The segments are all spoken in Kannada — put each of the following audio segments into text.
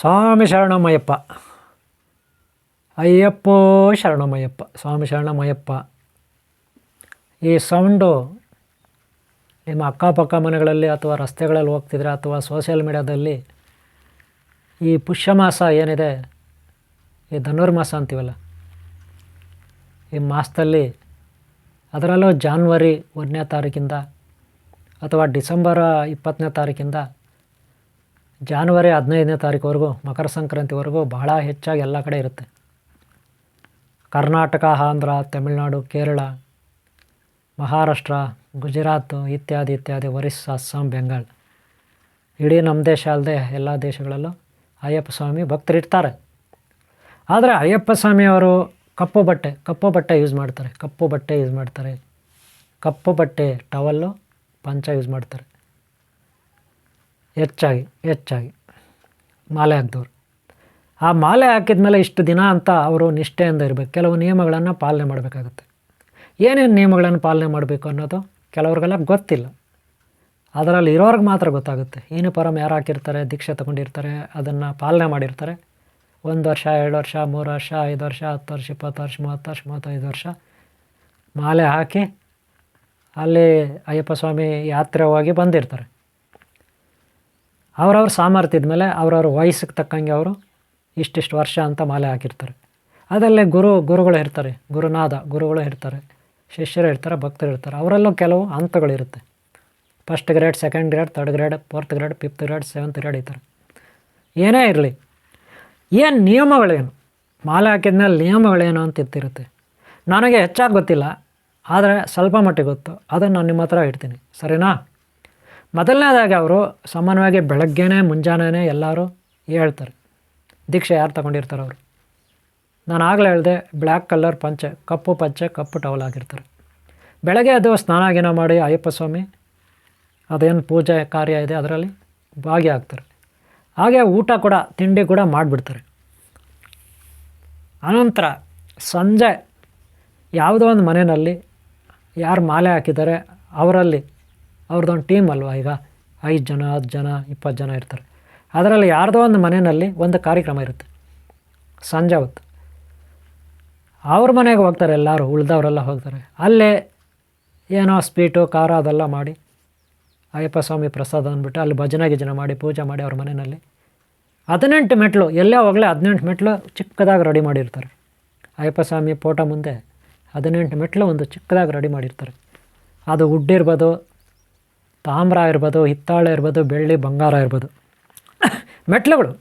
ಸ್ವಾಮಿ ಶರಣಮಯ್ಯಪ್ಪ. ಅಯ್ಯಪ್ಪೋ ಶರಣಮಯ್ಯಪ್ಪ. ಸ್ವಾಮಿ ಶರಣಮಯ್ಯಪ್ಪ. ಈ ಸೌಂಡು ನಿಮ್ಮ ಅಕ್ಕಪಕ್ಕ ಮನೆಗಳಲ್ಲಿ ಅಥವಾ ರಸ್ತೆಗಳಲ್ಲಿ ಹೋಗ್ತಿದ್ರೆ ಅಥವಾ ಸೋಷಿಯಲ್ ಮೀಡ್ಯಾದಲ್ಲಿ ಈ ಪುಷ್ಯಮಾಸ ಏನಿದೆ, ಈ ಧನುರ್ಮಾಸ ಅಂತೀವಲ್ಲ, ಈ ಮಾಸದಲ್ಲಿ ಅದರಲ್ಲೂ ಜಾನ್ವರಿ 1ನೇ ತಾರೀಕಿಂದ ಅಥವಾ ಡಿಸೆಂಬರ್ 20ನೇ ತಾರೀಕಿಂದ ಜಾನ್ವರಿ 15ನೇ ತಾರೀಕುವರೆಗೂ ಮಕರ ಸಂಕ್ರಾಂತಿವರೆಗೂ ಬಹಳ ಹೆಚ್ಚಾಗಿ ಎಲ್ಲ ಕಡೆ ಇರುತ್ತೆ. ಕರ್ನಾಟಕ, ಆಂಧ್ರ, ತಮಿಳುನಾಡು, ಕೇರಳ, ಮಹಾರಾಷ್ಟ್ರ, ಗುಜರಾತ್ ಇತ್ಯಾದಿ ಇತ್ಯಾದಿ, ಒರಿಸ್ಸಾ, ಅಸ್ಸಾಂ, ಬೆಂಗಾಲ್, ಇಡೀ ನಮ್ಮ ದೇಶ ಅಲ್ಲದೆ ಎಲ್ಲ ದೇಶಗಳಲ್ಲೂ ಅಯ್ಯಪ್ಪ ಸ್ವಾಮಿ ಭಕ್ತರಿರ್ತಾರೆ. ಆದರೆ ಅಯ್ಯಪ್ಪ ಸ್ವಾಮಿಯವರು ಕಪ್ಪು ಬಟ್ಟೆ ಯೂಸ್ ಮಾಡ್ತಾರೆ. ಕಪ್ಪು ಬಟ್ಟೆ ಟವಲ್ಲು, ಪಂಚ ಯೂಸ್ ಮಾಡ್ತಾರೆ. ಹೆಚ್ಚಾಗಿ ಮಾಲೆ ಹಾಕಿದವರು. ಆ ಮಾಲೆ ಹಾಕಿದ ಮೇಲೆ ಇಷ್ಟು ದಿನ ಅಂತ ಅವರು ನಿಷ್ಠೆಯಿಂದ ಇರಬೇಕು. ಕೆಲವು ನಿಯಮಗಳನ್ನು ಪಾಲನೆ ಮಾಡಬೇಕಾಗುತ್ತೆ. ಏನೇನು ನಿಯಮಗಳನ್ನು ಪಾಲನೆ ಮಾಡಬೇಕು ಅನ್ನೋದು ಕೆಲವ್ರಿಗೆಲ್ಲ ಗೊತ್ತಿಲ್ಲ. ಅದರಲ್ಲಿ ಇರೋರ್ಗೆ ಮಾತ್ರ ಗೊತ್ತಾಗುತ್ತೆ. ಯೂನಿಫಾರಮ್ ಯಾರು ಹಾಕಿರ್ತಾರೆ, ದೀಕ್ಷೆ ತೊಗೊಂಡಿರ್ತಾರೆ, ಅದನ್ನು ಪಾಲನೆ ಮಾಡಿರ್ತಾರೆ. 1 ವರ್ಷ, 2 ವರ್ಷ, 3 ವರ್ಷ, 5 ವರ್ಷ, 10 ವರ್ಷ, 20 ವರ್ಷ, 30 ವರ್ಷ, 35 ವರ್ಷ ಮಾಲೆ ಹಾಕಿ ಅಲ್ಲಿ ಅಯ್ಯಪ್ಪ ಸ್ವಾಮಿ ಯಾತ್ರೆ ಹೋಗಿ ಬಂದಿರ್ತಾರೆ. ಅವ್ರವ್ರ ಸಾಮರ್ಥ್ಯದ ಮೇಲೆ ಅವ್ರವ್ರ ವಯಸ್ಸಿಗೆ ತಕ್ಕಂಗೆ ಅವರು ಇಷ್ಟಿಷ್ಟು ವರ್ಷ ಅಂತ ಮಾಲೆ ಹಾಕಿರ್ತಾರೆ. ಅದಲ್ಲೇ ಗುರುಗಳು ಇರ್ತಾರೆ, ಗುರುಗಳು ಇರ್ತಾರೆ, ಶಿಷ್ಯರು ಇರ್ತಾರೆ, ಭಕ್ತರು ಇರ್ತಾರೆ. ಅವರಲ್ಲೂ ಕೆಲವು ಹಂತಗಳಿರುತ್ತೆ. 1st grade, 2nd grade, 3rd grade, 4th grade, 5th grade, 7th grade ಈ ಥರ. ಏನೇ ಇರಲಿ, ಏನು ನಿಯಮಗಳೇನು, ಮಾಲೆ ಹಾಕಿದ್ಮೇಲೆ ನಿಯಮಗಳೇನು ಅಂತ ಇರ್ತಿರುತ್ತೆ. ನನಗೆ ಹೆಚ್ಚಾಗಿ ಗೊತ್ತಿಲ್ಲ, ಆದರೆ ಸ್ವಲ್ಪ ಮಟ್ಟಿಗೆ ಗೊತ್ತು. ಅದನ್ನು ನಾನು ನಿಮ್ಮ ಹತ್ರ ಇಡ್ತೀನಿ, ಸರಿನಾ? ಮೊದಲನೇದಾಗಿ ಅವರು ಸಾಮಾನ್ಯವಾಗಿ ಬೆಳಗ್ಗೆನೇ ಮುಂಜಾನೆ ಎಲ್ಲರೂ ಹೇಳ್ತಾರೆ. ದೀಕ್ಷೆ ಯಾರು ತಗೊಂಡಿರ್ತಾರೆ ಅವರು, ನಾನು ಆಗಲೇ ಹೇಳಿದೆ, ಬ್ಲ್ಯಾಕ್ ಕಲರ್ ಪಂಚೆ, ಕಪ್ಪು ಟವಲ್ ಆಗಿರ್ತಾರೆ. ಬೆಳಗ್ಗೆ ಅದು ಸ್ನಾನ ಗಿನ ಮಾಡಿ ಅಯ್ಯಪ್ಪ ಸ್ವಾಮಿ ಅದೇನು ಪೂಜೆ ಕಾರ್ಯ ಇದೆ ಅದರಲ್ಲಿ ಭಾಗಿಯಾಗ್ತಾರೆ. ಹಾಗೆ ಊಟ ಕೂಡ, ತಿಂಡಿ ಕೂಡ ಮಾಡಿಬಿಡ್ತಾರೆ. ಅನಂತರ ಸಂಜೆ ಯಾವುದೋ ಒಂದು ಮನೆಯಲ್ಲಿ ಯಾರು ಮಾಲೆ ಹಾಕಿದ್ದಾರೆ ಅವರಲ್ಲಿ, ಅವ್ರದ್ದೊಂದು ಟೀಮ್ ಅಲ್ವಾ, ಈಗ 5 ಜನ, 10 ಜನ, 20 ಜನ ಇರ್ತಾರೆ. ಅದರಲ್ಲಿ ಯಾರ್ದೋ ಒಂದು ಮನೆಯಲ್ಲಿ ಒಂದು ಕಾರ್ಯಕ್ರಮ ಇರುತ್ತೆ ಸಂಜೆ ಹೊತ್ತು. ಅವ್ರ ಮನೆಗೆ ಹೋಗ್ತಾರೆ, ಎಲ್ಲರೂ ಉಳಿದವರೆಲ್ಲ ಹೋಗ್ತಾರೆ. ಅಲ್ಲೇ ಏನೋ ಸ್ವೀಟು, ಖಾರ ಅದೆಲ್ಲ ಮಾಡಿ ಅಯ್ಯಪ್ಪ ಸ್ವಾಮಿ ಪ್ರಸಾದ ಅಂದ್ಬಿಟ್ಟು ಅಲ್ಲಿ ಭಜನೆ ಮಾಡಿ ಪೂಜೆ ಮಾಡಿ ಅವ್ರ ಮನೆಯಲ್ಲಿ 18 ಮೆಟ್ಲು, ಎಲ್ಲೇ ಹೋಗಲೇ 18 ಮೆಟ್ಲು ಚಿಕ್ಕದಾಗಿ ರೆಡಿ ಮಾಡಿರ್ತಾರೆ. ಅಯ್ಯಪ್ಪ ಸ್ವಾಮಿ ಫೋಟೋ ಮುಂದೆ 18 ಮೆಟ್ಲು ಒಂದು ಚಿಕ್ಕದಾಗಿ ರೆಡಿ ಮಾಡಿರ್ತಾರೆ. ಅದು ವುಡ್ ಇರ್ಬೋದು, ತಾಮ್ರ ಇರ್ಬೋದು, ಹಿತ್ತಾಳೆ ಇರ್ಬೋದು, ಬೆಳ್ಳಿ ಬಂಗಾರ ಇರ್ಬೋದು, ಮೆಟ್ಲುಗಳು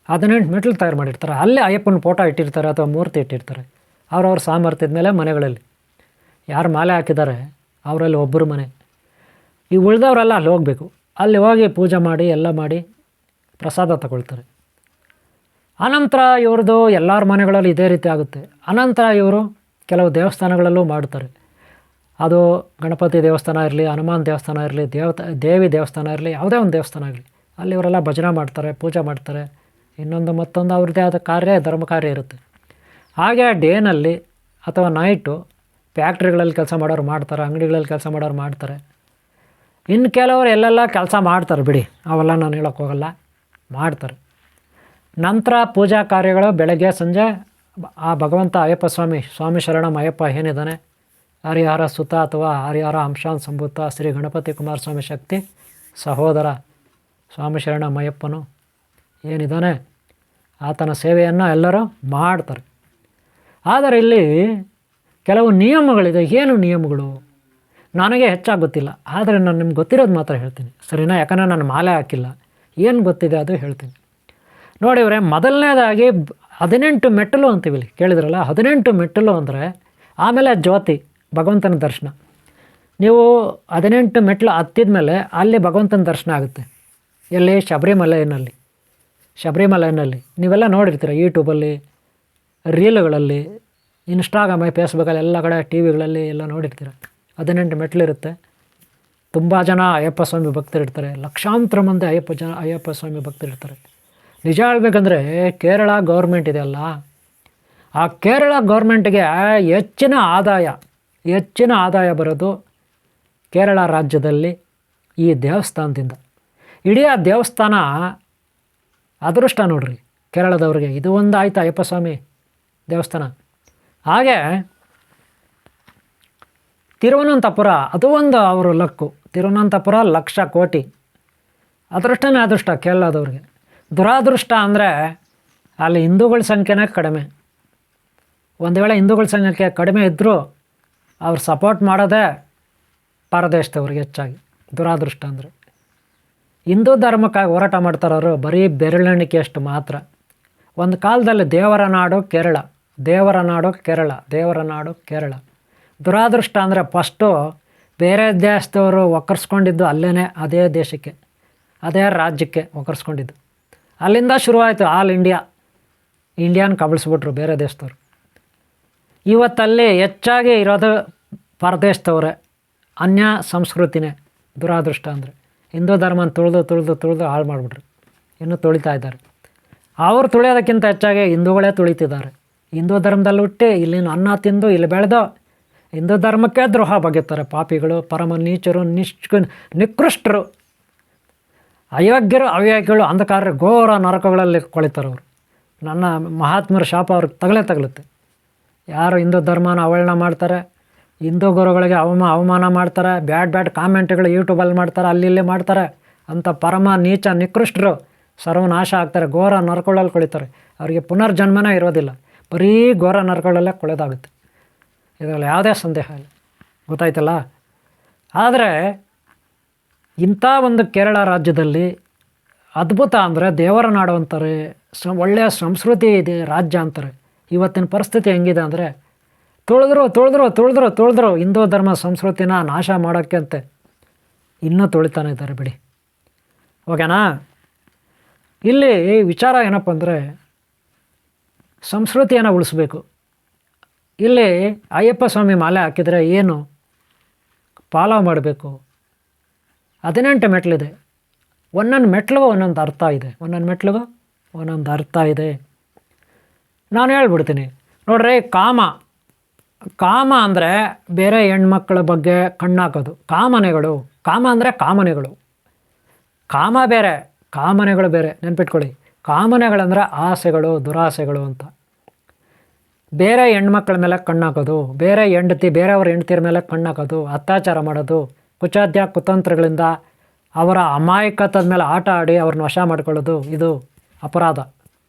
18 ಮೆಟ್ಲು ತಯಾರು ಮಾಡಿರ್ತಾರೆ. ಅಲ್ಲೇ ಅಯ್ಯಪ್ಪನ ಫೋಟೋ ಇಟ್ಟಿರ್ತಾರೆ ಅಥವಾ ಮೂರ್ತಿ ಇಟ್ಟಿರ್ತಾರೆ. ಅವ್ರವ್ರ ಸಾಮರ್ಥ್ಯದ ಮೇಲೆ ಮನೆಗಳಲ್ಲಿ ಯಾರು ಮಾಲೆ ಹಾಕಿದ್ದಾರೆ ಅವರಲ್ಲಿ ಒಬ್ಬರು ಮನೆ. ಈ ಉಳಿದವರೆಲ್ಲ ಅಲ್ಲಿ ಹೋಗಬೇಕು. ಅಲ್ಲಿ ಹೋಗಿ ಪೂಜೆ ಮಾಡಿ ಎಲ್ಲ ಮಾಡಿ ಪ್ರಸಾದ ತಗೊಳ್ತಾರೆ. ಅನಂತರ ಇವ್ರದ್ದು ಎಲ್ಲರ ಮನೆಗಳಲ್ಲಿ ಇದೇ ರೀತಿ ಆಗುತ್ತೆ. ಅನಂತರ ಇವರು ಕೆಲವು ದೇವಸ್ಥಾನಗಳಲ್ಲೂ ಮಾಡ್ತಾರೆ. ಅದು ಗಣಪತಿ ದೇವಸ್ಥಾನ ಇರಲಿ, ಹನುಮಾನ್ ದೇವಸ್ಥಾನ ಇರಲಿ, ದೇವಿ ದೇವಸ್ಥಾನ ಇರಲಿ, ಯಾವುದೇ ಒಂದು ದೇವಸ್ಥಾನ ಆಗಲಿ, ಅಲ್ಲಿ ಇವರೆಲ್ಲ ಭಜನೆ ಮಾಡ್ತಾರೆ, ಪೂಜೆ ಮಾಡ್ತಾರೆ. ಮತ್ತೊಂದು ಅವ್ರದ್ದೇ ಆದ ಧರ್ಮ ಕಾರ್ಯ ಇರುತ್ತೆ. ಹಾಗೆ ಡೇನಲ್ಲಿ ಅಥವಾ ನೈಟು ಫ್ಯಾಕ್ಟ್ರಿಗಳಲ್ಲಿ ಕೆಲಸ ಮಾಡೋರು ಮಾಡ್ತಾರೆ, ಅಂಗಡಿಗಳಲ್ಲಿ ಕೆಲಸ ಮಾಡೋರು ಮಾಡ್ತಾರೆ. ಇನ್ನು ಕೆಲವರು ಎಲ್ಲೆಲ್ಲ ಕೆಲಸ ಮಾಡ್ತಾರೆ ಬಿಡಿ, ಅವೆಲ್ಲ ನಾನು ಹೇಳೋಕ್ಕೆ ಹೋಗಲ್ಲ, ಮಾಡ್ತಾರೆ. ನಂತರ ಪೂಜಾ ಕಾರ್ಯಗಳು ಬೆಳಗ್ಗೆ ಸಂಜೆ ಆ ಭಗವಂತ ಅಯ್ಯಪ್ಪ ಸ್ವಾಮಿ ಶರಣಂ ಅಯ್ಯಪ್ಪ ಏನಿದ್ದಾನೆ, ಹರಿಹರ ಸುತ ಅಥವಾ ಹರಿಹರ ಅಂಶಾನ್ ಸಂಭೂತ ಶ್ರೀ ಗಣಪತಿ ಕುಮಾರಸ್ವಾಮಿ ಶಕ್ತಿ ಸಹೋದರ ಸ್ವಾಮಿ ಶರಣಂ ಅಯ್ಯಪ್ಪನು ಏನಿದ್ದಾನೆ ಆತನ ಸೇವೆಯನ್ನು ಎಲ್ಲರೂ ಮಾಡ್ತಾರೆ. ಆದರೆ ಇಲ್ಲಿ ಕೆಲವು ನಿಯಮಗಳಿದೆ. ಏನು ನಿಯಮಗಳು ನನಗೆ ಹೆಚ್ಚಾಗಿ ಗೊತ್ತಿಲ್ಲ, ಆದರೆ ನಾನು ನಿಮ್ಗೆ ಗೊತ್ತಿರೋದು ಮಾತ್ರ ಹೇಳ್ತೀನಿ, ಸರಿನಾ? ಯಾಕಂದರೆ ನಾನು ಮಾಲೆ ಹಾಕಿಲ್ಲ, ಏನು ಗೊತ್ತಿದೆ ಅದು ಹೇಳ್ತೀನಿ. ನೋಡಿ ಇವರೇ, ಮೊದಲನೇದಾಗಿ 18 ಮೆಟ್ಟಲು ಅಂತೀವಿ, ಕೇಳಿದ್ರಲ್ಲ, 18 ಮೆಟ್ಟಲು ಅಂದರೆ ಆಮೇಲೆ ಜ್ಯೋತಿ, ಭಗವಂತನ ದರ್ಶನ. ನೀವು 18 ಮೆಟ್ಲು ಹತ್ತಿದ ಮೇಲೆ ಅಲ್ಲಿ ಭಗವಂತನ ದರ್ಶನ ಆಗುತ್ತೆ. ಎಲ್ಲಿ? ಶಬರಿಮಲೆಯಲ್ಲಿ ನೀವೆಲ್ಲ ನೋಡಿರ್ತೀರ, ಯೂಟ್ಯೂಬಲ್ಲಿ, ರೀಲ್ಗಳಲ್ಲಿ, ಇನ್ಸ್ಟಾಗ್ರಾಮ್, ಫೇಸ್ಬುಕ್ಕಲ್ಲಿ, ಎಲ್ಲ ಕಡೆ ಟಿ ವಿಗಳಲ್ಲಿ ಎಲ್ಲ ನೋಡಿರ್ತೀರ. 18 ಮೆಟ್ಲಿರುತ್ತೆ. ತುಂಬ ಜನ ಅಯ್ಯಪ್ಪ ಸ್ವಾಮಿ ಭಕ್ತರಿರ್ತಾರೆ. ಲಕ್ಷಾಂತರ ಮಂದಿ ಅಯ್ಯಪ್ಪ ಸ್ವಾಮಿ ಭಕ್ತರಿರ್ತಾರೆ. ನಿಜ ಹೇಳ್ಬೇಕಂದ್ರೆ ಕೇರಳ ಗೌರ್ಮೆಂಟ್ ಇದೆಯಲ್ಲ, ಆ ಕೇರಳ ಗೌರ್ಮೆಂಟ್ಗೆ ಹೆಚ್ಚಿನ ಆದಾಯ ಬರೋದು ಕೇರಳ ರಾಜ್ಯದಲ್ಲಿ ಈ ದೇವಸ್ಥಾನದಿಂದ. ಇಡೀ ಆ ದೇವಸ್ಥಾನ ಅದೃಷ್ಟ ನೋಡ್ರಿ ಕೇರಳದವ್ರಿಗೆ. ಇದು ಒಂದು ಆಯ್ತು ಅಯ್ಯಪ್ಪ ಸ್ವಾಮಿ ದೇವಸ್ಥಾನ. ಹಾಗೆ ತಿರುವನಂತಪುರ, ಅದು ಒಂದು ಅವರು ಲಕ್ಕು. ತಿರುವನಂತಪುರ 1,00,000 ಕೋಟಿ. ಅದೃಷ್ಟನೇ ಅದೃಷ್ಟ ಕೇರಳದವ್ರಿಗೆ. ದುರಾದೃಷ್ಟ ಅಂದರೆ ಅಲ್ಲಿ ಹಿಂದೂಗಳ ಸಂಖ್ಯೆನೇ ಕಡಿಮೆ. ಒಂದು ವೇಳೆ ಹಿಂದೂಗಳ ಸಂಖ್ಯೆ ಕಡಿಮೆ ಇದ್ದರೂ ಅವ್ರು ಸಪೋರ್ಟ್ ಮಾಡೋದೇ ಪರದೇಶದವ್ರಿಗೆ ಹೆಚ್ಚಾಗಿ. ದುರಾದೃಷ್ಟ ಅಂದರೆ ಹಿಂದೂ ಧರ್ಮಕ್ಕಾಗಿ ಹೋರಾಟ ಮಾಡ್ತಾರವರು ಬರೀ ಬೆರಳೆಣಿಕೆಯಷ್ಟು ಮಾತ್ರ. ಒಂದು ಕಾಲದಲ್ಲಿ ದೇವರ ನಾಡು ಕೇರಳ, ದೇವರ ನಾಡು ಕೇರಳ, ದೇವರ ನಾಡು ಕೇರಳ. ದುರಾದೃಷ್ಟ ಅಂದರೆ ಫಸ್ಟು ಬೇರೆ ದೇಶದವರು ಒಕ್ಕರ್ಸ್ಕೊಂಡಿದ್ದು ಅಲ್ಲೇ, ಅದೇ ದೇಶಕ್ಕೆ, ಅದೇ ರಾಜ್ಯಕ್ಕೆ ಒಕ್ಕರ್ಸ್ಕೊಂಡಿದ್ದು. ಅಲ್ಲಿಂದ ಶುರುವಾಯಿತು ಆಲ್ ಇಂಡಿಯಾನ ಕಬಳಿಸ್ಬಿಟ್ರು ಬೇರೆ ದೇಶದವ್ರು. ಇವತ್ತಲ್ಲಿ ಹೆಚ್ಚಾಗಿ ಇರೋದು ಪರದೇಶದವ್ರೆ, ಅನ್ಯ ಸಂಸ್ಕೃತಿನೇ. ದುರಾದೃಷ್ಟ ಅಂದರೆ ಹಿಂದೂ ಧರ್ಮನ ತುಳಿದು ಹಾಳು ಮಾಡಿಬಿಟ್ರು. ಇನ್ನೂ ತುಳಿತಾ ಇದ್ದಾರೆ. ಅವರು ತುಳಿಯೋದಕ್ಕಿಂತ ಹೆಚ್ಚಾಗಿ ಹಿಂದೂಗಳೇ ತುಳಿತಿದ್ದಾರೆ. ಹಿಂದೂ ಧರ್ಮದಲ್ಲಿ ಹುಟ್ಟಿ ಇಲ್ಲಿನ ಅನ್ನ ತಿಂದು ಇಲ್ಲಿ ಬೆಳೆದು ಹಿಂದೂ ಧರ್ಮಕ್ಕೆ ದ್ರೋಹ ಬಗೆಯುತ್ತಾರೆ ಪಾಪಿಗಳು, ಪರಮ ನೀಚರು, ನಿಕೃಷ್ಟರು, ಅಯೋಗ್ಯರು, ಅವ್ಯಾಗ್ಯಗಳು, ಅಂಧಕಾರರು, ಘೋರ ನರಕಗಳಲ್ಲಿ ಕೊಳಿತಾರೆ ಅವರು. ನನ್ನ ಮಹಾತ್ಮರ ಶಾಪ ಅವ್ರಿಗೆ ತಗಲುತ್ತೆ. ಯಾರು ಹಿಂದೂ ಧರ್ಮನ ಅವಹೇಳನ ಮಾಡ್ತಾರೆ, ಹಿಂದೂ ಗುರುಗಳಿಗೆ ಅವಮಾನ ಮಾಡ್ತಾರೆ, ಬ್ಯಾಡ್ ಕಾಮೆಂಟ್ಗಳು ಯೂಟ್ಯೂಬಲ್ಲಿ ಮಾಡ್ತಾರೆ, ಅಲ್ಲಿ ಮಾಡ್ತಾರೆ, ಅಂಥ ಪರಮ ನೀಚ ನಿಕೃಷ್ಟರು ಸರ್ವನಾಶ ಆಗ್ತಾರೆ, ಘೋರ ನರಕಗಳಲ್ಲಿ ಕೊಳಿತಾರೆ. ಅವರಿಗೆ ಪುನರ್ಜನ್ಮನೇ ಇರೋದಿಲ್ಲ, ಬರೀ ಘೋರ ನರಕಗಳಲ್ಲೇ ಕೊಳೆದಾಗುತ್ತೆ. ಇದರಲ್ಲಿ ಯಾವುದೇ ಸಂದೇಹ ಇಲ್ಲ, ಗೊತ್ತಾಯ್ತಲ್ಲ. ಆದರೆ ಇಂಥ ಒಂದು ಕೇರಳ ರಾಜ್ಯದಲ್ಲಿ ಅದ್ಭುತ ಅಂದರೆ ದೇವರ ನಾಡು ಅಂತಾರೆ, ಒಳ್ಳೆಯ ಸಂಸ್ಕೃತಿ ಇದೆ ರಾಜ್ಯ ಅಂತಾರೆ. ಇವತ್ತಿನ ಪರಿಸ್ಥಿತಿ ಹೆಂಗಿದೆ ಅಂದರೆ ತುಳಿದ್ರು ಹಿಂದೂ ಧರ್ಮ ಸಂಸ್ಕೃತಿನ ನಾಶ ಮಾಡೋಕ್ಕೆ ಅಂತೆ ಇನ್ನೂ ತುಳಿತಾನೆ ಇದ್ದಾರೆ ಬಿಡಿ. ಓಕೆನಾ. ಇಲ್ಲಿ ವಿಚಾರ ಏನಪ್ಪ ಅಂದರೆ ಸಂಸ್ಕೃತಿಯನ್ನು ಉಳಿಸ್ಬೇಕು. ಇಲ್ಲಿ ಅಯ್ಯಪ್ಪ ಸ್ವಾಮಿ ಮಾಲೆ ಹಾಕಿದರೆ ಏನು ಫಾಲೋ ಮಾಡಬೇಕು. 18 ಮೆಟ್ಲಿದೆ. ಒಂದೊಂದು ಮೆಟ್ಲಿಗೂ ಒಂದೊಂದು ಅರ್ಥ ಇದೆ, ಒಂದೊಂದು ಮೆಟ್ಲಿಗೂ ಒಂದೊಂದು ಅರ್ಥ ಇದೆ. ನಾನು ಹೇಳ್ಬಿಡ್ತೀನಿ ನೋಡ್ರಿ. ಕಾಮ ಅಂದರೆ ಬೇರೆ ಹೆಣ್ಮಕ್ಳ ಬಗ್ಗೆ ಕಣ್ಣಾಕೋದು. ಕಾಮ ಅಂದರೆ ಕಾಮನೆಗಳು. ಕಾಮ ಬೇರೆ, ಕಾಮನೆಗಳು ಬೇರೆ. ನೆನ್ಪಿಟ್ಕೊಳ್ಳಿ, ಕಾಮನೆಗಳಂದರೆ ಆಸೆಗಳು, ದುರಾಸೆಗಳು ಅಂತ. ಬೇರೆ ಹೆಣ್ಮಕ್ಳ ಮೇಲೆ ಕಣ್ಣಾಕೋದು, ಬೇರೆಯವ್ರ ಹೆಂಡತಿರ ಮೇಲೆ ಕಣ್ಣಾಕೋದು, ಅತ್ಯಾಚಾರ ಮಾಡೋದು, ಕುತಂತ್ರಗಳಿಂದ ಅವರ ಅಮಾಯಕತ್ವದ ಮೇಲೆ ಆಟ ಆಡಿ ಅವ್ರನ್ನ ವಶ ಮಾಡ್ಕೊಳ್ಳೋದು, ಇದು ಅಪರಾಧ.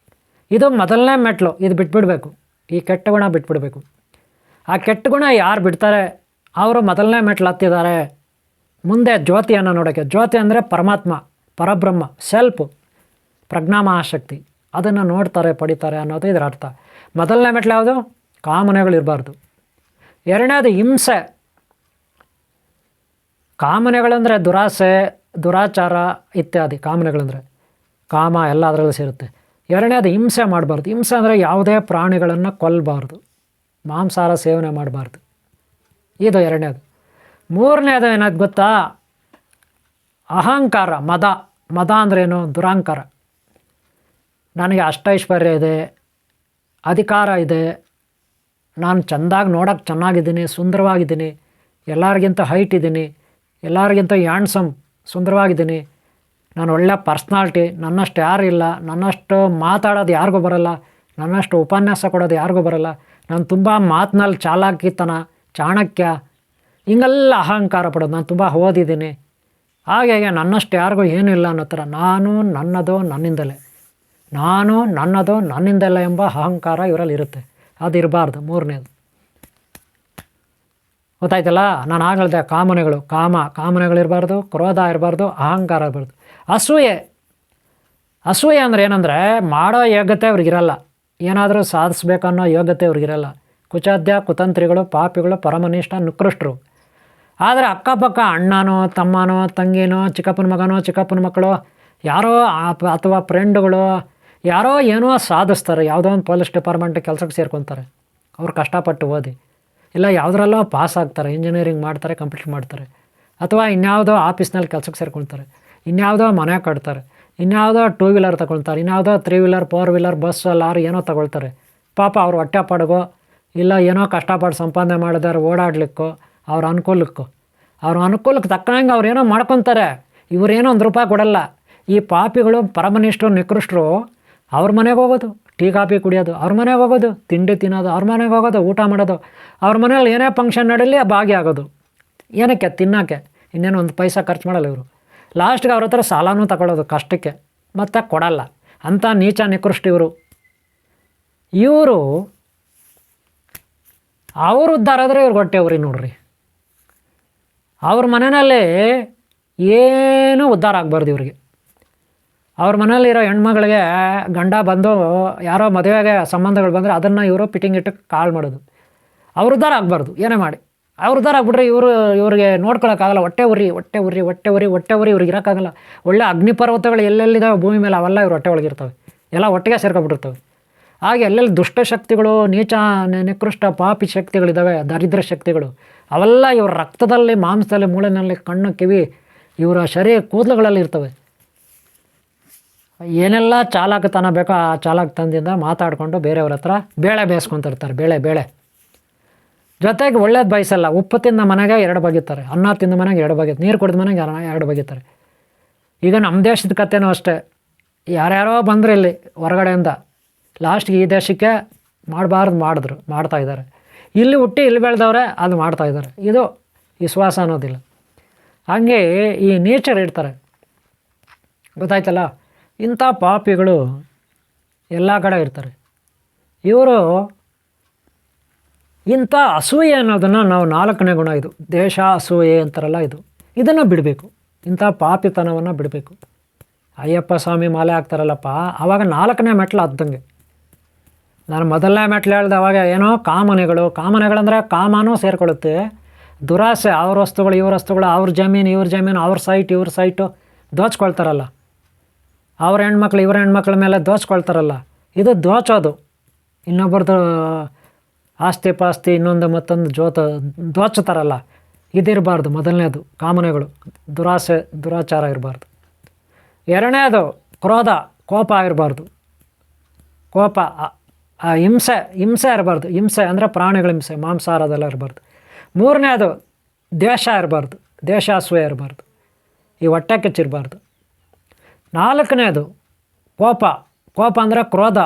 ಇದು ಮೊದಲನೇ ಮೆಟ್ಲು. ಇದು ಬಿಟ್ಬಿಡಬೇಕು, ಈ ಕೆಟ್ಟ ಗುಣ ಬಿಟ್ಬಿಡಬೇಕು. ಆ ಕೆಟ್ಟ ಗುಣ ಯಾರು ಬಿಡ್ತಾರೆ ಅವರು ಮೊದಲನೇ ಮೆಟ್ಲು ಹತ್ತಿದ್ದಾರೆ. ಮುಂದೆ ಜ್ಯೋತಿಯನ್ನು ನೋಡೋಕ್ಕೆ. ಜ್ಯೋತಿ ಅಂದರೆ ಪರಮಾತ್ಮ, ಪರಬ್ರಹ್ಮ, ಸೆಲ್ಫು, ಪ್ರಜ್ಞಾಮಹಾಶಕ್ತಿ, ಅದನ್ನು ನೋಡ್ತಾರೆ, ಪಡಿತಾರೆ ಅನ್ನೋದು ಇದರ ಅರ್ಥ. ಮೊದಲನೇ ಮೆಟ್ಲು ಯಾವುದು? ಕಾಮನೆಗಳಿರಬಾರ್ದು. ಎರಡನೇದು ಹಿಂಸೆ. ಕಾಮನೆಗಳಂದರೆ ದುರಾಸೆ, ದುರಾಚಾರ ಇತ್ಯಾದಿ. ಕಾಮನೆಗಳಂದರೆ ಕಾಮ ಎಲ್ಲ ಅದರಲ್ಲೂ ಸೇರುತ್ತೆ. ಎರಡನೇದು ಹಿಂಸೆ ಮಾಡಬಾರ್ದು. ಹಿಂಸೆ ಅಂದರೆ ಯಾವುದೇ ಪ್ರಾಣಿಗಳನ್ನು ಕೊಲ್ಲಬಾರ್ದು, ಮಾಂಸಾಹಾರ ಸೇವನೆ ಮಾಡಬಾರ್ದು. ಇದು ಎರಡನೇದು. ಮೂರನೇದು ಏನಾದ್ರು ಗೊತ್ತಾ? ಅಹಂಕಾರ, ಮದ ಅಂದ್ರೇನು? ದುರಾಂಕಾರ. ನನಗೆ ಅಷ್ಟೈಶ್ವರ್ಯ ಇದೆ, ಅಧಿಕಾರ ಇದೆ, ನಾನು ಚೆಂದಾಗಿ ನೋಡೋಕ್ಕೆ ಚೆನ್ನಾಗಿದ್ದೀನಿ, ಸುಂದರವಾಗಿದ್ದೀನಿ, ಎಲ್ಲರಿಗಿಂತ ಹೈಟ್ ಇದ್ದೀನಿ, ಎಲ್ಲರಿಗಿಂತ ಹ್ಯಾಂಡ್ಸಮ್, ಸುಂದರವಾಗಿದ್ದೀನಿ, ನಾನು ಒಳ್ಳೆ ಪರ್ಸ್ನಾಲಿಟಿ, ನನ್ನಷ್ಟು ಯಾರು ಇಲ್ಲ, ನನ್ನಷ್ಟು ಮಾತಾಡೋದು ಯಾರಿಗೂ ಬರೋಲ್ಲ, ನನ್ನಷ್ಟು ಉಪನ್ಯಾಸ ಕೊಡೋದು ಯಾರಿಗೂ ಬರೋಲ್ಲ, ನಾನು ತುಂಬ ಮಾತಿನಲ್ಲಿ ಚಾಣಕ್ಯ, ಹಿಂಗೆಲ್ಲ ಅಹಂಕಾರ ಪಡೋದು. ನಾನು ತುಂಬ ಓದಿದ್ದೀನಿ, ಹಾಗೆ ನನ್ನಷ್ಟು ಯಾರಿಗೂ ಏನೂ ಇಲ್ಲ ಅನ್ನೋ ಥರ. ನಾನು ನನ್ನದು ನನ್ನಿಂದಲೇ ಎಂಬ ಅಹಂಕಾರ ಇವರಲ್ಲಿ ಇರುತ್ತೆ. ಅದು ಇರಬಾರ್ದು. ಮೂರನೇದು ಗೊತ್ತಾಯ್ತಲ್ಲ. ನಾನು ಆಗಲ್ದೆ ಕಾಮನೆಗಳು, ಕಾಮನೆಗಳಿರಬಾರ್ದು, ಕ್ರೋಧ ಇರಬಾರ್ದು, ಅಹಂಕಾರ ಇರಬಾರ್ದು. ಅಸೂಯೆ ಅಂದರೆ ಏನಂದರೆ ಮಾಡೋ ಯೋಗ್ಯತೆ ಅವ್ರಿಗಿರಲ್ಲ, ಏನಾದರೂ ಸಾಧಿಸ್ಬೇಕನ್ನೋ ಯೋಗ್ಯತೆ ಅವ್ರಿಗಿರಲ್ಲ. ಕುತಂತ್ರಿಗಳು, ಪಾಪಿಗಳು, ಪರಮನಿಷ್ಠ, ನಿಕೃಷ್ಟರು. ಆದರೆ ಅಕ್ಕಪಕ್ಕ ಅಣ್ಣನೋ, ತಮ್ಮನೋ, ತಂಗಿನೋ, ಚಿಕ್ಕಪ್ಪನ ಮಗನೋ, ಚಿಕ್ಕಪ್ಪನ ಮಕ್ಕಳು, ಯಾರೋ ಅಥವಾ ಫ್ರೆಂಡುಗಳು ಯಾರೋ ಏನೋ ಸಾಧಿಸ್ತಾರೆ. ಯಾವುದೋ ಒಂದು ಪೊಲೀಸ್ ಡಿಪಾರ್ಟ್ಮೆಂಟ್ ಕೆಲಸಕ್ಕೆ ಸೇರ್ಕೊತಾರೆ, ಅವ್ರು ಕಷ್ಟಪಟ್ಟು ಓದಿ, ಇಲ್ಲ ಯಾವುದ್ರಲ್ಲೋ ಪಾಸ್ ಆಗ್ತಾರೆ, ಇಂಜಿನಿಯರಿಂಗ್ ಮಾಡ್ತಾರೆ, ಕಂಪ್ಲೀಟ್ ಮಾಡ್ತಾರೆ, ಅಥವಾ ಇನ್ಯಾವುದೋ ಆಫೀಸ್ನಲ್ಲಿ ಕೆಲಸಕ್ಕೆ ಸೇರ್ಕೊಳ್ತಾರೆ, ಇನ್ಯಾವುದೋ ಮನೆ ಕಟ್ತಾರೆ, ಇನ್ಯಾವುದೋ 2 ವೀಲರ್ ತಗೊಳ್ತಾರೆ, ಇನ್ಯಾವುದೋ 3 ವೀಲರ್ 4 ವೀಲರ್ ಬಸ್ ಲಾರಿ ಏನೋ ತಗೊಳ್ತಾರೆ. ಪಾಪ ಅವ್ರು ಹೊಟ್ಟೆ ಪಡಗೋ ಇಲ್ಲ ಏನೋ ಕಷ್ಟಪಟ್ಟು ಸಂಪಾದನೆ ಮಾಡಿದಾರೆ ಓಡಾಡಲಿಕ್ಕೋ, ಅವ್ರ ಅನುಕೂಲಕ್ಕೆ ತಕ್ಕಂಗೆ ಅವ್ರು ಏನೋ ಮಾಡ್ಕೊತಾರೆ. ಇವರೇನೋ 1 ರೂಪಾಯಿ ಕೊಡಲ್ಲ, ಈ ಪಾಪಿಗಳು ಪರಮನಿಷ್ಠರು ನಿಕೃಷ್ಟರು ಅವ್ರ ಮನೆಗೆ ಹೋಗೋದು, ಟೀ ಕಾಫಿ ಕುಡಿಯೋದು, ಅವ್ರ ಮನೆಗೆ ಹೋಗೋದು, ತಿಂಡಿ ತಿನ್ನೋದು, ಅವ್ರ ಮನೆಗೆ ಹೋಗೋದು, ಊಟ ಮಾಡೋದು, ಅವ್ರ ಮನೇಲಿ ಏನೇ ಫಂಕ್ಷನ್ ನಡೀಲಿ ಭಾಗಿಯಾಗೋದು. ಏನಕ್ಕೆ? ತಿನ್ನೋಕ್ಕೆ. ಇನ್ನೇನು ಒಂದು ಪೈಸಾ ಖರ್ಚು ಮಾಡಲ್ಲ ಇವರು. ಲಾಸ್ಟ್ಗೆ ಅವ್ರ ಹತ್ರ ಸಾಲನೂ ತಗೊಳ್ಳೋದು ಕಷ್ಟಕ್ಕೆ, ಮತ್ತು ಕೊಡಲ್ಲ. ಅಂಥ ನೀಚ ನಿಕೃಷ್ಟ ಇವರು ಅವ್ರು ಉದ್ಧಾರ ಆದರೆ ಇವ್ರಿಗೆ ಹೊಟ್ಟೆ ಉರಿ ನೋಡ್ರಿ. ಅವ್ರ ಮನೆಯಲ್ಲಿ ಏನೂ ಉದ್ಧಾರ ಆಗಬಾರ್ದು ಇವ್ರಿಗೆ. ಅವ್ರ ಮನೇಲಿರೋ ಹೆಣ್ಮಗಳಿಗೆ ಗಂಡ ಬಂದು ಯಾರೋ ಮದುವೆಗೆ ಸಂಬಂಧಗಳು ಬಂದರೆ ಅದನ್ನು ಇವರು ಫಿಟ್ಟಿಂಗ್ ಇಟ್ಟು ಕಾಳು ಮಾಡೋದು. ಅವ್ರ ಉದ್ಧಾರ ಆಗಬಾರ್ದು ಏನೇ ಮಾಡಿ. ಅವ್ರ ಉದ್ಧಾರ ಆಗ್ಬಿಟ್ರೆ ಇವ್ರಿಗೆ ನೋಡ್ಕೊಳಕ್ಕಾಗಲ್ಲ. ಹೊಟ್ಟೆ ಉರಿ ಇವ್ರಿಗೆ ಇರೋಕ್ಕಾಗಲ್ಲ. ಒಳ್ಳೆ ಅಗ್ನಿಪರ್ವತಗಳು ಎಲ್ಲೆಲ್ಲಿದ್ದಾವೆ ಭೂಮಿ ಮೇಲೆ ಅವೆಲ್ಲ ಇವ್ರು ಹೊಟ್ಟೆ ಒಳಗಿರ್ತವೆ, ಎಲ್ಲ ಒಟ್ಟಿಗೆ ಸೇರ್ಕೊಬಿಟ್ಟಿರ್ತವೆ. ಹಾಗೆ ಎಲ್ಲೆಲ್ಲಿ ದುಷ್ಟಶಕ್ತಿಗಳು, ನೀಚ ನಿಕೃಷ್ಟ ಪಾಪಿ ಶಕ್ತಿಗಳಿದ್ದಾವೆ, ದರಿದ್ರ ಶಕ್ತಿಗಳು, ಅವೆಲ್ಲ ಇವ್ರ ರಕ್ತದಲ್ಲಿ, ಮಾಂಸದಲ್ಲಿ, ಮೂಳೆನಲ್ಲಿ, ಕಣ್ಣು, ಕಿವಿ, ಇವರ ಶರೀರ ಕೂದಲುಗಳಲ್ಲಿ ಇರ್ತವೆ. ಏನೆಲ್ಲ ಚಾಲಾಕತನ ಬೇಕೋ ಆ ಚಾಲಾಕತನದಿಂದ ಮಾತಾಡಿಕೊಂಡು ಬೇರೆಯವ್ರ ಹತ್ರ ಬೇಳೆ ಬೇಯಿಸ್ಕೊತಿರ್ತಾರೆ. ಬೇಳೆ ಜೊತೆಗೆ ಒಳ್ಳೇದು ಬಯಸಲ್ಲ. ಉಪ್ಪು ತಿಂದ ಮನೆಗೆ 2 ಬಗೆತಾರೆ, ಅನ್ನ ತಿಂದ ಮನೆಗೆ 2 ಬಗೆತಾರೆ, ನೀರು ಕುಡಿದ ಮನೆಗೆ 2 ಬಗೆತಾರೆ. ಈಗ ನಮ್ಮ ದೇಶದ ಕಥೆನೂ ಅಷ್ಟೇ. ಯಾರ್ಯಾರೋ ಬಂದರೆ ಇಲ್ಲಿ ಹೊರಗಡೆಯಿಂದ ಲಾಸ್ಟ್ಗೆ ಈ ದೇಶಕ್ಕೆ ಮಾಡಬಾರ್ದು ಮಾಡ್ತಾಯಿದ್ದಾರೆ. ಇಲ್ಲಿ ಹುಟ್ಟಿ ಇಲ್ಲಿ ಬೆಳೆದವ್ರೆ ಅದು ಮಾಡ್ತಾಯಿದ್ದಾರೆ. ಇದು ವಿಶ್ವಾಸ ಅನ್ನೋದಿಲ್ಲ. ಹಾಗೆ ಈ ನೇಚರ್ ಇರ್ತಾರೆ, ಗೊತ್ತಾಯ್ತಲ್ಲ. ಇಂಥ ಪಾಪಿಗಳು ಎಲ್ಲ ಕಡೆ ಇರ್ತಾರೆ. ಇವರು ಇಂಥ ಅಸೂಯೆ ಅನ್ನೋದನ್ನು ನಾವು 4ನೇ ಗುಣ, ಇದು ದೇಶ ಅಸೂಯೆ ಅಂತಾರಲ್ಲ, ಇದನ್ನು ಬಿಡಬೇಕು. ಇಂಥ ಪಾಪಿತನವನ್ನು ಬಿಡಬೇಕು. ಅಯ್ಯಪ್ಪ ಸ್ವಾಮಿ ಮಾಲೆ ಹಾಕ್ತಾರಲ್ಲಪ್ಪ, ಆವಾಗ 4ನೇ ಮೆಟ್ಲು ಹತ್ತಂಗೆ. ನಾನು ಮೊದಲನೇ ಮೆಟ್ಲು ಹೇಳ್ದೆ ಅವಾಗ ಏನೋ ಕಾಮನೆಗಳಂದರೆ ಕಾಮನೂ ಸೇರಿಕೊಳ್ಳುತ್ತೆ, ದುರಾಸೆ. ಅವ್ರ ವಸ್ತುಗಳು ಇವ್ರ ವಸ್ತುಗಳು, ಅವ್ರ ಜಮೀನು ಇವ್ರ ಜಮೀನು, ಅವ್ರ ಇವ್ರ ಸೈಟು ದೋಚ್ಕೊಳ್ತಾರಲ್ಲ, ಅವ್ರ ಹೆಣ್ಮಕ್ಳು ಇವ್ರ ಹೆಣ್ಮಕ್ಳ ಮೇಲೆ ದೋಚ್ಕೊಳ್ತಾರಲ್ಲ, ಇದು ದೋಚೋದು. ಇನ್ನೊಬ್ಬರದ್ದು ಆಸ್ತಿ ಪಾಸ್ತಿ ಇನ್ನೊಂದು ಮತ್ತೊಂದು ದೋಚ್ತಾರಲ್ಲ, ಇದಿರಬಾರ್ದು. ಮೊದಲನೇದು ಕಾಮನೆಗಳು, ದುರಾಸೆ ದುರಾಚಾರ ಇರಬಾರ್ದು. 2ನೇದು ಕ್ರೋಧ, ಕೋಪ ಇರಬಾರ್ದು. ಕೋಪ, ಹಿಂಸೆ ಇರಬಾರ್ದು. ಹಿಂಸೆ ಅಂದರೆ ಪ್ರಾಣಿಗಳ ಹಿಂಸೆ, ಮಾಂಸಾಹಾರ ಅದೆಲ್ಲ ಇರಬಾರ್ದು. 3ನೇದು ದ್ವೇಷ ಇರಬಾರ್ದು, ದೇಶಾಸೂಯೆ ಇರಬಾರ್ದು, ಈ ಹೊಟ್ಟೆ ಕಿಚ್ಚಿರಬಾರ್ದು. 4ನೇದು ಕೋಪ ಅಂದರೆ ಕ್ರೋಧ,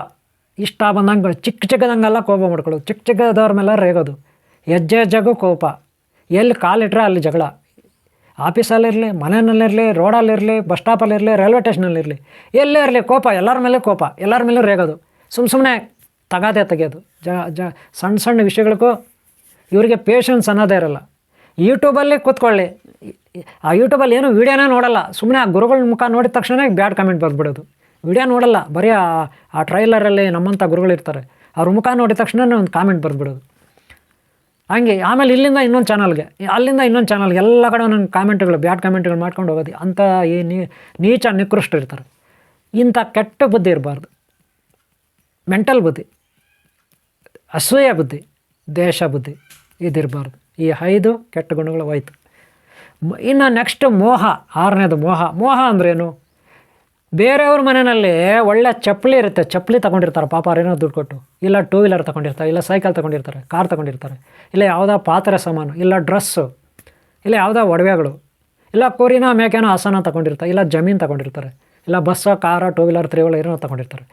ಇಷ್ಟ ಬಂದಂಗೆ ಚಿಕ್ಕದಂಗೆಲ್ಲ ಕೋಪ ಮಾಡ್ಕೊಳ್ಳೋದು, ಚಿಕ್ಕದವ್ರ ಮೇಲೆ ರೇಗೋದು, ಹೆಜ್ಜೆಗೂ ಕೋಪ, ಎಲ್ಲಿ ಕಾಲಿಟ್ರೆ ಅಲ್ಲಿ ಜಗಳ. ಆಫೀಸಲ್ಲಿರಲಿ, ಮನೆಯಲ್ಲಿರಲಿ, ರೋಡಲ್ಲಿರಲಿ, ಬಸ್ ಸ್ಟಾಪಲ್ಲಿರಲಿ, ರೈಲ್ವೆ ಸ್ಟೇಷನಲ್ಲಿರಲಿ, ಎಲ್ಲೇ ಇರಲಿ ಕೋಪ, ಎಲ್ಲರ ಮೇಲೆ ಕೋಪ, ಎಲ್ಲರ ಮೇಲೂ ರೇಗೋದು, ಸುಮ್ಮನೆ ತೆಗೆಯೋದು. ಸಣ್ಣ ವಿಷಯಗಳಿಗೂ ಇವರಿಗೆ ಪೇಷನ್ಸ್ ಅನ್ನೋದೇ ಇರಲ್ಲ. ಯೂಟ್ಯೂಬಲ್ಲಿ ಕೂತ್ಕೊಳ್ಳಿ, ಆ ಯೂಟ್ಯೂಬಲ್ಲಿ ಏನು ವೀಡಿಯೋನೇ ನೋಡಲ್ಲ, ಸುಮ್ಮನೆ ಆ ಗುರುಗಳ ಮುಖ ನೋಡಿದ ತಕ್ಷಣ ಬ್ಯಾಡ್ ಕಮೆಂಟ್ ಬಂದುಬಿಡೋದು. ವೀಡಿಯೋ ನೋಡಲ್ಲ, ಬರೀ ಆ ಟ್ರೈಲರಲ್ಲಿ ನಮ್ಮಂಥ ಗುರುಗಳಿರ್ತಾರೆ, ಅವ್ರ ಮುಖ ನೋಡಿದ ತಕ್ಷಣ ಒಂದು ಕಾಮೆಂಟ್ ಬರೆದ್ಬಿಡೋದು. ಹಂಗೆ ಆಮೇಲೆ ಇಲ್ಲಿಂದ ಇನ್ನೊಂದು ಚಾನಲ್ಗೆ, ಅಲ್ಲಿಂದ ಇನ್ನೊಂದು ಚಾನಲ್ಗೆ, ಎಲ್ಲ ಕಡೆ ಒಂದೊಂದು ಕಾಮೆಂಟ್ಗಳು, ಬ್ಯಾಡ್ ಕಾಮೆಂಟ್ಗಳು ಮಾಡ್ಕೊಂಡು ಹೋಗೋದು. ಅಂಥ ಈ ನೀಚ ನಿಕೃಷ್ಟ ಇರ್ತಾರೆ. ಇಂಥ ಕೆಟ್ಟ ಬುದ್ಧಿ ಇರಬಾರ್ದು. ಮೆಂಟಲ್ ಬುದ್ಧಿ, ಅಸೂಯೆ ಬುದ್ಧಿ, ದೇಶ ಬುದ್ಧಿ ಇದಿರಬಾರ್ದು. ಈ 5 ಕೆಟ್ಟ ಗುಣಗಳು ಹೋಯ್ತು. ಇನ್ನು ನೆಕ್ಸ್ಟ್ ಮೋಹ, 6ನೇದು ಮೋಹ ಅಂದ್ರೇನು? ಬೇರೆಯವ್ರ ಮನೆಯಲ್ಲಿ ಒಳ್ಳೆ ಚಪ್ಪಲಿ ಇರುತ್ತೆ, ಚಪ್ಪಲಿ ತೊಗೊಂಡಿರ್ತಾರೆ ಪಾಪ, ಅವ್ರೇನೋ ದುಡ್ಡು ಕೊಟ್ಟು, ಇಲ್ಲ 2 ವೀಲರ್ ತೊಗೊಂಡಿರ್ತಾರೆ, ಇಲ್ಲ ಸೈಕಲ್ ತೊಗೊಂಡಿರ್ತಾರೆ, ಕಾರ್ ತೊಗೊಂಡಿರ್ತಾರೆ, ಇಲ್ಲ ಯಾವುದೋ ಪಾತ್ರೆ ಸಾಮಾನು, ಇಲ್ಲ ಡ್ರೆಸ್ಸು, ಇಲ್ಲ ಯಾವುದೋ ಒಡವೆಗಳು, ಇಲ್ಲ ಕೋರಿನ ಮೇಕೆನೋ ಹಸನ ತೊಗೊಂಡಿರ್ತಾರೆ, ಇಲ್ಲ ಜಮೀನು ತೊಗೊಂಡಿರ್ತಾರೆ, ಇಲ್ಲ ಬಸ್ಸೋ ಕಾರೋ 2 ವೀಲರ್ 3 ವೀಲರ್ ಏನೋ ತೊಗೊಂಡಿರ್ತಾರೆ.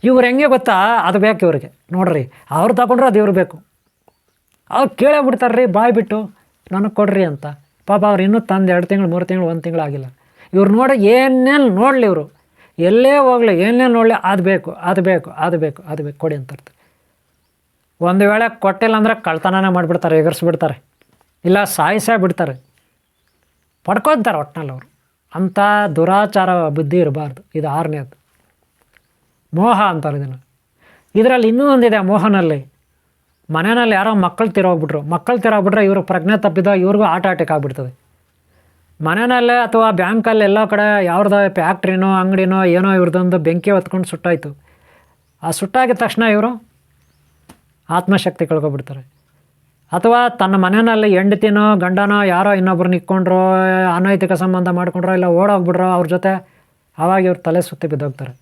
ಇವ್ರು ಹೆಂಗೆ ಗೊತ್ತಾ, ಅದು ಬೇಕು ಇವ್ರಿಗೆ. ನೋಡ್ರಿ, ಅವ್ರು ತೊಗೊಂಡ್ರೆ ಅದು ಇವ್ರು ಬೇಕು. ಅವ್ರು ಕೇಳೇ ಬಿಡ್ತಾರೆ ರೀ ಬಾಯ್ ಬಿಟ್ಟು, ನನಗೆ ಕೊಡ್ರಿ ಅಂತ. ಪಾಪ ಅವ್ರು ಇನ್ನೂ ತಂದು 2 ತಿಂಗಳು 3 ತಿಂಗಳು 1 ತಿಂಗಳು ಆಗಿಲ್ಲ. ಇವ್ರು ನೋಡಿ ಏನೇನು ನೋಡಲಿ, ಇವರು ಎಲ್ಲೇ ಹೋಗಲಿ ಏನೇನು ನೋಡಲಿ, ಅದು ಬೇಕು ಕೊಡಿ ಅಂತ ಇರ್ತಾರೆ. ಒಂದು ವೇಳೆ ಕೊಟ್ಟಿಲ್ಲ ಅಂದರೆ ಕಳ್ತನನೇ ಮಾಡಿಬಿಡ್ತಾರೆ, ಎಗರಿಸ್ಬಿಡ್ತಾರೆ, ಇಲ್ಲ ಸಾಯಿಸೇ ಬಿಡ್ತಾರೆ, ಪಡ್ಕೊತಾರೆ ಒಟ್ಟಿನಲ್ಲಿ ಅವರು. ಅಂಥ ದುರಾಚಾರ ಬುದ್ಧಿ ಇರಬಾರ್ದು. ಇದು 6ನೇದು ಮೋಹ ಅಂತಾರೆ ಇದನ್ನು. ಇದರಲ್ಲಿ ಇನ್ನೂ ಒಂದಿದೆ ಮೋಹನಲ್ಲಿ. ಮನೆಯಲ್ಲಿ ಯಾರೋ ಮಕ್ಕಳು ತೀರೋಗ್ಬಿಟ್ರೆ ಇವರು ಪ್ರಜ್ಞೆ ತಪ್ಪಿದ, ಇವ್ರಿಗೂ ಅಟ್ಯಾಕ್ ಆಗಿಬಿಡ್ತದೆ. ಮನೆಯಲ್ಲೇ ಅಥವಾ ಬ್ಯಾಂಕಲ್ಲಿ ಎಲ್ಲ ಕಡೆ ಯಾವ್ದು ಫ್ಯಾಕ್ಟ್ರಿನೋ ಅಂಗಡಿನೋ ಏನೋ ಇವ್ರದ್ದೊಂದು ಬೆಂಕಿ ಹೊತ್ಕೊಂಡು ಸುಟ್ಟಾಯಿತು. ಆ ಸುಟ್ಟಾಗಿದ ತಕ್ಷಣ ಇವರು ಆತ್ಮಶಕ್ತಿ ಕಳ್ಕೊಬಿಡ್ತಾರೆ. ಅಥವಾ ತನ್ನ ಮನೆಯಲ್ಲಿ ಹೆಂಡತಿನೋ ಗಂಡನೋ ಯಾರೋ ಇನ್ನೊಬ್ರನ್ನ ಇಕ್ಕೊಂಡ್ರೋ, ಅನೈತಿಕ ಸಂಬಂಧ ಮಾಡ್ಕೊಂಡ್ರೋ, ಇಲ್ಲ ಓಡೋಗ್ಬಿಡ್ರೋ ಅವ್ರ ಜೊತೆ, ಆವಾಗ ಇವ್ರು ತಲೆ ಸುತ್ತಿ ಬಿದ್ದೋಗ್ತಾರೆ.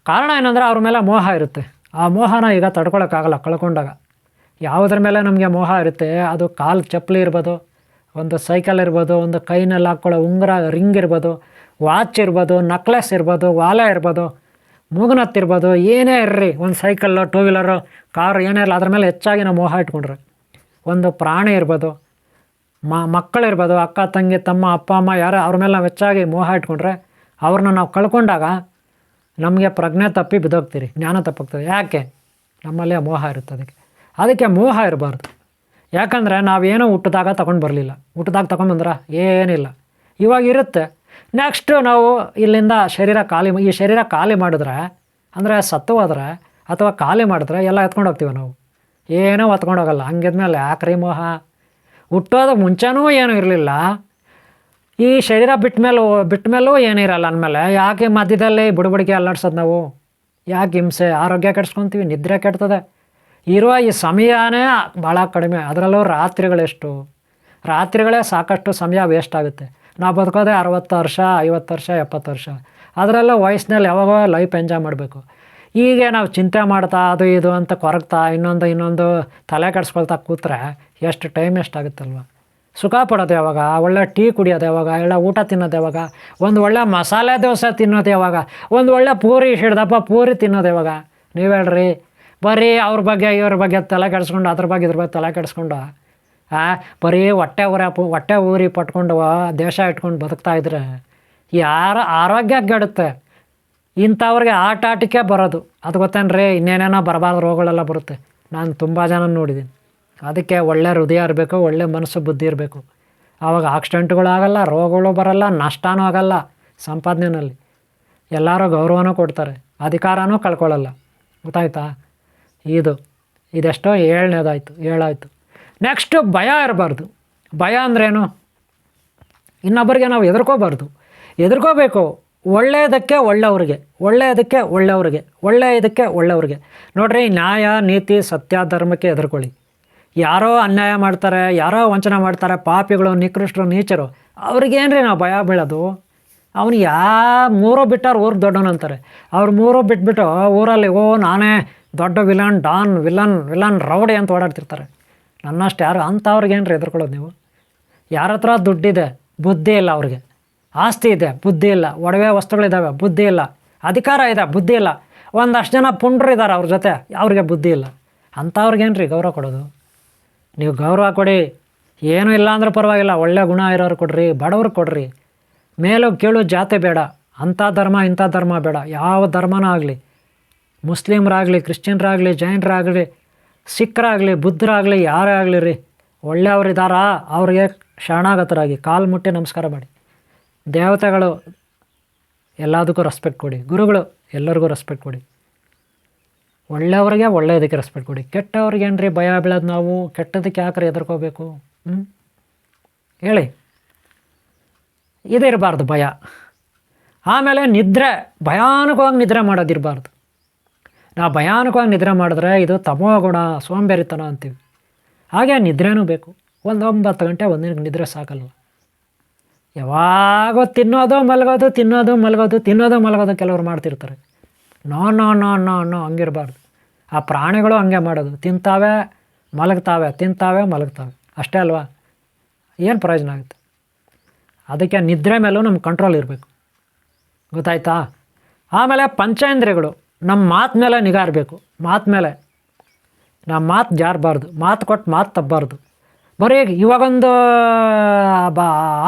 ಕಾರಣ ಏನಂದರೆ ಅವ್ರ ಮೇಲೆ ಮೋಹ ಇರುತ್ತೆ. ಆ ಮೋಹನ ಈಗ ತಡ್ಕೊಳಕ್ಕಾಗಲ್ಲ ಕಳ್ಕೊಂಡಾಗ. ಯಾವುದ್ರ ಮೇಲೆ ನಮಗೆ ಮೋಹ ಇರುತ್ತೆ, ಅದು ಕಾಲು ಚಪ್ಪಲಿ ಇರ್ಬೋದು, ಒಂದು ಸೈಕಲ್ ಇರ್ಬೋದು, ಒಂದು ಕೈನಲ್ಲಿ ಹಾಕ್ಕೊಳ್ಳೋ ಉಂಗುರ ರಿಂಗ್ ಇರ್ಬೋದು, ವಾಚ್ ಇರ್ಬೋದು, ನಕ್ಲೆಸ್ ಇರ್ಬೋದು, ವಾಲೆ ಇರ್ಬೋದು, ಮೂಗುನತ್ತು ಇರ್ಬೋದು, ಏನೇ ಇರ್ರಿ, ಒಂದು ಸೈಕಲ್ಲು, ಟೂ ವೀಲರು, ಕಾರು ಏನೇ ಇರಲ್ಲ, ಅದ್ರ ಮೇಲೆ ಹೆಚ್ಚಾಗಿ ನಾವು ಮೋಹ ಇಟ್ಕೊಂಡ್ರೆ. ಒಂದು ಪ್ರಾಣಿ ಇರ್ಬೋದು, ಮಕ್ಕಳಿರ್ಬೋದು, ಅಕ್ಕ ತಂಗಿ ತಮ್ಮ ಅಪ್ಪ ಅಮ್ಮ ಯಾರು, ಅವ್ರ ಮೇಲೆ ನಾವು ಹೆಚ್ಚಾಗಿ ಮೋಹ ಇಟ್ಕೊಂಡ್ರೆ ಅವ್ರನ್ನ ನಾವು ಕಳ್ಕೊಂಡಾಗ ನಮಗೆ ಪ್ರಜ್ಞೆ ತಪ್ಪಿ ಬಿದ್ದೋಗ್ತೀರಿ, ಜ್ಞಾನ ತಪ್ಪೋಗ್ತದೆ. ಯಾಕೆ? ನಮ್ಮಲ್ಲಿ ಮೋಹ ಇರುತ್ತೆ. ಅದಕ್ಕೆ ಮೋಹ ಇರಬಾರ್ದು. ಯಾಕಂದರೆ ನಾವೇನೋ ಹುಟ್ಟಿದಾಗ ತೊಗೊಂಡು ಬರಲಿಲ್ಲ, ಹುಟ್ಟಿದಾಗ ತೊಗೊಂಡ್ಬಂದ್ರೆ ಏನಿಲ್ಲ, ಇವಾಗ ಇರುತ್ತೆ. ನೆಕ್ಸ್ಟು ನಾವು ಇಲ್ಲಿಂದ ಈ ಶರೀರ ಖಾಲಿ ಮಾಡಿದ್ರೆ, ಅಂದರೆ ಸತ್ತು ಹೋದ್ರೆ ಅಥವಾ ಖಾಲಿ ಮಾಡಿದ್ರೆ ಎಲ್ಲ ಎತ್ಕೊಂಡು ಹೋಗ್ತೀವಿ ನಾವು, ಏನೂ ಹೊತ್ಕೊಂಡು ಹೋಗಲ್ಲ. ಹಂಗಿದ್ಮೇಲೆ ಯಾಕ್ರಿ ಮೋಹ? ಹುಟ್ಟೋದಕ್ಕೆ ಮುಂಚೆನೂ ಏನೂ ಇರಲಿಲ್ಲ, ಈ ಶರೀರ ಬಿಟ್ಟ ಮೇಲೂ ಏನಿರಲ್ಲ ಅಂದಮೇಲೆ ಯಾಕೆ ಮಧ್ಯದಲ್ಲಿ ಬುಡಬಡಿಕೆ ಅಲ್ಲಾಡ್ಸೋದು ನಾವು? ಯಾಕೆ ಹಿಂಸೆ? ಆರೋಗ್ಯ ಕೆಡಿಸ್ಕೊತೀವಿ, ನಿದ್ರೆ ಕೆಡ್ತದೆ. ಇರುವ ಈ ಸಮಯನೇ ಭಾಳ ಕಡಿಮೆ, ಅದರಲ್ಲೂ ರಾತ್ರಿಗಳೆಷ್ಟು, ರಾತ್ರಿಗಳೇ ಸಾಕಷ್ಟು ಸಮಯ ವೇಸ್ಟ್ ಆಗುತ್ತೆ. ನಾವು ಬದುಕೋದೆ 60 ವರ್ಷ, 50 ವರ್ಷ, 70 ವರ್ಷ. ಅದರಲ್ಲೂ ವಯಸ್ಸಿನಲ್ಲಿ ಯಾವಾಗ ಲೈಫ್ ಎಂಜಾಯ್ ಮಾಡಬೇಕು. ಹೀಗೆ ನಾವು ಚಿಂತೆ ಮಾಡ್ತಾ ಅದು ಇದು ಅಂತ ಕೊರಗ್ತಾ ಇನ್ನೊಂದು ತಲೆ ಕೆಡಿಸ್ಕೊಳ್ತಾ ಕೂತ್ರೆ ಎಷ್ಟು ಟೈಮ್ ಎಷ್ಟಾಗುತ್ತಲ್ವ? ಸುಖ ಪಡೋದು ಯಾವಾಗ? ಒಳ್ಳೆ ಟೀ ಕುಡಿಯೋದು ಯಾವಾಗ? ಒಳ್ಳೆ ಊಟ ತಿನ್ನೋದು ಯಾವಾಗ? ಒಂದು ಒಳ್ಳೆ ಮಸಾಲೆ ದೋಸೆ ತಿನ್ನೋದು ಯಾವಾಗ? ಒಂದು ಒಳ್ಳೆ ಪೂರಿ ಹಿಡ್ದಪ್ಪ ಪೂರಿ ತಿನ್ನೋದು ಯಾವಾಗ? ನೀವು ಹೇಳ್ರಿ. ಬರೀ ಅವ್ರ ಬಗ್ಗೆ ಇವ್ರ ಬಗ್ಗೆ ತಲೆ ಕೆಡಿಸ್ಕೊಂಡು, ಅದ್ರ ಬಗ್ಗೆ ಇದ್ರ ಬಗ್ಗೆ ತಲೆ ಕೆಡಿಸ್ಕೊಂಡು ಬರೀ ಹೊಟ್ಟೆ ಊರಿ ಪಟ್ಕೊಂಡು ದೇಶ ಇಟ್ಕೊಂಡು ಬದುಕ್ತಾ ಇದ್ರೆ ಯಾರ ಆರೋಗ್ಯ ಕೆಡುತ್ತೆ. ಇಂಥವ್ರಿಗೆ ಆಟಿಕೆ ಬರೋದು, ಅದು ಗೊತ್ತೇನ್ರಿ? ಇನ್ನೇನೇನೋ ಬರಬಾರ್ದು ರೋಗಗಳೆಲ್ಲ ಬರುತ್ತೆ. ನಾನು ತುಂಬ ಜನ ನೋಡಿದ್ದೀನಿ. ಅದಕ್ಕೆ ಒಳ್ಳೆ ಹೃದಯ ಇರಬೇಕು, ಒಳ್ಳೆ ಮನಸ್ಸು ಬುದ್ಧಿ ಇರಬೇಕು. ಆವಾಗ ಆಕ್ಸಿಡೆಂಟ್ಗಳು ಆಗಲ್ಲ, ರೋಗಗಳು ಬರಲ್ಲ, ನಷ್ಟನೂ ಆಗಲ್ಲ. ಸಂಪಾದನೆಯಲ್ಲಿ ಎಲ್ಲರೂ ಗೌರವನೂ ಕೊಡ್ತಾರೆ, ಅಧಿಕಾರನೂ ಕಳ್ಕೊಳ್ಳಲ್ಲ. ಗೊತ್ತಾಯ್ತಾ? ಇದೆಷ್ಟೋ 7ಆಯಿತು. ನೆಕ್ಸ್ಟು ಭಯ ಇರಬಾರ್ದು. ಭಯ ಅಂದ್ರೇನು? ಇನ್ನೊಬ್ಬರಿಗೆ ನಾವು ಎದುರ್ಕೋಬೇಕು. ಒಳ್ಳೆಯದಕ್ಕೆ ಒಳ್ಳೆಯವ್ರಿಗೆ ನೋಡ್ರಿ, ನ್ಯಾಯ ನೀತಿ ಸತ್ಯ ಧರ್ಮಕ್ಕೆ ಎದುರ್ಕೊಳ್ಳಿ. ಯಾರೋ ಅನ್ಯಾಯ ಮಾಡ್ತಾರೆ, ಯಾರೋ ವಂಚನೆ ಮಾಡ್ತಾರೆ, ಪಾಪಿಗಳು, ನಿಕೃಷ್ಟರು, ನೀಚರು, ಅವ್ರಿಗೇನ್ರಿ ನಾವು ಭಯ ಬೀಳೋದು? ಅವನು ಮೂರು ಬಿಟ್ಟಾರು ಊರು ದೊಡ್ಡವನಂತಾರೆ. ಅವ್ರು ಮೂರು ಬಿಟ್ಬಿಟ್ಟು ಊರಲ್ಲಿ ನಾನೇ ದೊಡ್ಡ ವಿಲನ್ ರೌಡಿ ಅಂತ ಓಡಾಡ್ತಿರ್ತಾರೆ. ನನ್ನಷ್ಟು ಯಾರು ಅಂಥವ್ರಿಗೇನ್ರಿ ಎದುರ್ಕೊಳ್ಳೋದು ನೀವು? ಯಾರ ಹತ್ರ ದುಡ್ಡಿದೆ, ಬುದ್ಧಿ ಇಲ್ಲ ಅವ್ರಿಗೆ, ಆಸ್ತಿ ಇದೆ, ಬುದ್ಧಿ ಇಲ್ಲ, ಒಡವೆ ವಸ್ತುಗಳಿದ್ದಾವೆ, ಬುದ್ಧಿ ಇಲ್ಲ, ಅಧಿಕಾರ ಇದೆ, ಬುದ್ಧಿ ಇಲ್ಲ, ಒಂದಷ್ಟು ಜನ ಪುಂಡ್ರು ಇದ್ದಾರೆ ಅವ್ರ ಜೊತೆ, ಅವ್ರಿಗೆ ಬುದ್ಧಿ ಇಲ್ಲ. ಅಂಥವ್ರಿಗೇನ್ರಿ ಗೌರವ ಕೊಡೋದು? ನೀವು ಗೌರವ ಕೊಡಿ, ಏನೂ ಇಲ್ಲ ಅಂದ್ರೆ ಪರವಾಗಿಲ್ಲ, ಒಳ್ಳೆ ಗುಣ ಇರೋರು ಕೊಡ್ರಿ, ಬಡವ್ರಿಗೆ ಕೊಡ್ರಿ. ಮೇಲೂ ಕೀಳು ಜಾತಿ ಬೇಡ, ಅಂಥ ಧರ್ಮ ಇಂಥ ಧರ್ಮ ಬೇಡ. ಯಾವ ಧರ್ಮನೂ ಆಗಲಿ, ಮುಸ್ಲಿಮ್ರಾಗಲಿ, ಕ್ರಿಶ್ಚಿಯನ್ರಾಗಲಿ, ಜೈನರಾಗಲಿ, ಸಿಖ್ರಾಗಲಿ, ಬುದ್ಧರಾಗಲಿ, ಯಾರೇ ಆಗಲಿ ರೀ, ಒಳ್ಳೆಯವರಿದ್ದಾರಾ ಅವ್ರಿಗೆ ಶರಣಾಗತರಾಗಿ ಕಾಲು ಮುಟ್ಟಿ ನಮಸ್ಕಾರ ಮಾಡಿ. ದೇವತೆಗಳು ಎಲ್ಲದಕ್ಕೂ ರೆಸ್ಪೆಕ್ಟ್ ಕೊಡಿ, ಗುರುಗಳು ಎಲ್ಲರಿಗೂ ರೆಸ್ಪೆಕ್ಟ್ ಕೊಡಿ. ಒಳ್ಳೆಯವ್ರಿಗೆ ಒಳ್ಳೆಯದಕ್ಕೆ ರೆಸ್ಪೆಕ್ಟ್ ಕೊಡಿ. ಕೆಟ್ಟವ್ರಿಗೇನ್ರಿ ಭಯ ಬೀಳೋದು ನಾವು? ಕೆಟ್ಟದಕ್ಕೆ ಯಾಕ್ರಿ ಎದುರ್ಕೋಬೇಕು? ಹೇಳಿ. ಇದಿರಬಾರ್ದು ಭಯ. ಆಮೇಲೆ ನಿದ್ರೆ, ಭಯಾನಕವಾಗಿ ನಿದ್ರೆ ಮಾಡೋದಿರಬಾರ್ದು. ನಾವು ಭಯಾನಕವಾಗಿ ನಿದ್ರೆ ಮಾಡಿದ್ರೆ ಇದು ತಮೋಗುಣ, ಸೋಂಬೇರಿತನ ಅಂತೀವಿ. ಹಾಗೆ ನಿದ್ರೆನೂ ಬೇಕು. 9 ಗಂಟೆ ಒಂದಿನ ನಿದ್ರೆ ಸಾಕಲ್ವ? ಯಾವಾಗೋ ತಿನ್ನೋದು ಮಲಗೋದು ಕೆಲವರು ಮಾಡ್ತಿರ್ತಾರೆ. ನೋ ಹಂಗಿರಬಾರ್ದು. ಆ ಪ್ರಾಣಿಗಳು ಹಂಗೆ ಮಾಡೋದು, ತಿಂತಾವೆ ಮಲಗ್ತಾವೆ ಅಷ್ಟೇ ಅಲ್ವಾ? ಏನು ಪ್ರಯೋಜನ ಆಗುತ್ತೆ? ಅದಕ್ಕೆ ನಿದ್ರೆ ಮೇಲೂ ನಮ್ಮ ಕಂಟ್ರೋಲ್ ಇರಬೇಕು. ಗೊತ್ತಾಯ್ತಾ? ಆಮೇಲೆ ಪಂಚೇಂದ್ರಿಯಗಳು, ನಮ್ಮ ಮಾತು ಮೇಲೆ ನಿಗಾ ಇರಬೇಕು. ಮಾತು ಮೇಲೆ ನಮ್ಮ ಮಾತು ಜಾರಬಾರ್ದು, ಮಾತು ಕೊಟ್ಟು ಮಾತು ತಪ್ಪಬಾರ್ದು. ಬರೀ ಇವಾಗೊಂದು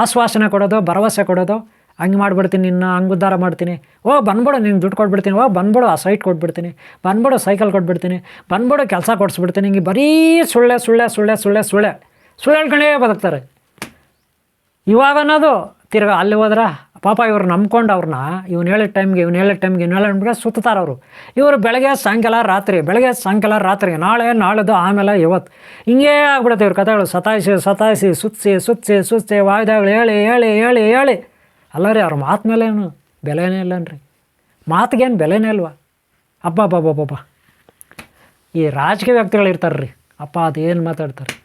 ಆಶ್ವಾಸನೆ ಕೊಡೋದು, ಭರವಸೆ ಕೊಡೋದು, ಹಂಗೆ ಮಾಡಿಬಿಡ್ತೀನಿ, ನಿನ್ನ ಹಂಗೆ ಉದ್ಧಾರ ಮಾಡ್ತೀನಿ, ಬಂದ್ಬಿಡು ನಿಂಗೆ ದುಡ್ಡು ಕೊಟ್ಬಿಡ್ತೀನಿ, ಬಂದ್ಬಿಡು ಆ ಸೈಟ್ ಕೊಟ್ಬಿಡ್ತೀನಿ, ಬಂದ್ಬಿಡು ಸೈಕಲ್ ಕೊಟ್ಬಿಡ್ತೀನಿ, ಬಂದ್ಬಿಡು ಕೆಲಸ ಕೊಡಿಸ್ಬಿಡ್ತೀನಿ. ಹಿಂಗೆ ಬರೀ ಸುಳ್ಳೆ ಹೇಳ್ಕೊಂಡೇ ಬದುಕ್ತಾರೆ. ಇವಾಗ ಅನ್ನೋದು ತಿರ್ಗಿ ಅಲ್ಲಿ ಹೋದ್ರೆ ಪಾಪ ಇವ್ರು ನಂಬ್ಕೊಂಡು ಅವ್ರನ್ನ ಇವ್ನು ಹೇಳಿದ ಟೈಮ್ಗೆ ಸುತ್ತಾರೆ ಅವರು. ಇವರು ಬೆಳಗ್ಗೆ ಸಾಯಂಕಾಲ ರಾತ್ರಿ, ನಾಳೆದು ಆಮೇಲೆ ಇವತ್ತು, ಹಿಂಗೇ ಆಗ್ಬಿಡುತ್ತೆ ಇವ್ರ ಕಥೆಗಳು. ಸತಾಯಿಸಿ ಸುತ್ತಿ ವಾಯ್ದಗಳು ಹೇಳಿ ಅಲ್ಲ ರೀ, ಅವ್ರ ಮಾತು ಮೇಲೆ ಏನು ಬೆಲೆನೇ ಇಲ್ಲನ್ರಿ. ಮಾತಿಗೇನು ಬೆಲೆನೇ ಇಲ್ವಾ? ಅಬ್ಬಬ್ಬಬ್ಬಬ್ಬ. ಈ ರಾಜಕೀಯ ವ್ಯಕ್ತಿಗಳು ಇರ್ತಾರೆ ರೀ, ಅದೇನು ಮಾತಾಡ್ತಾರೆ.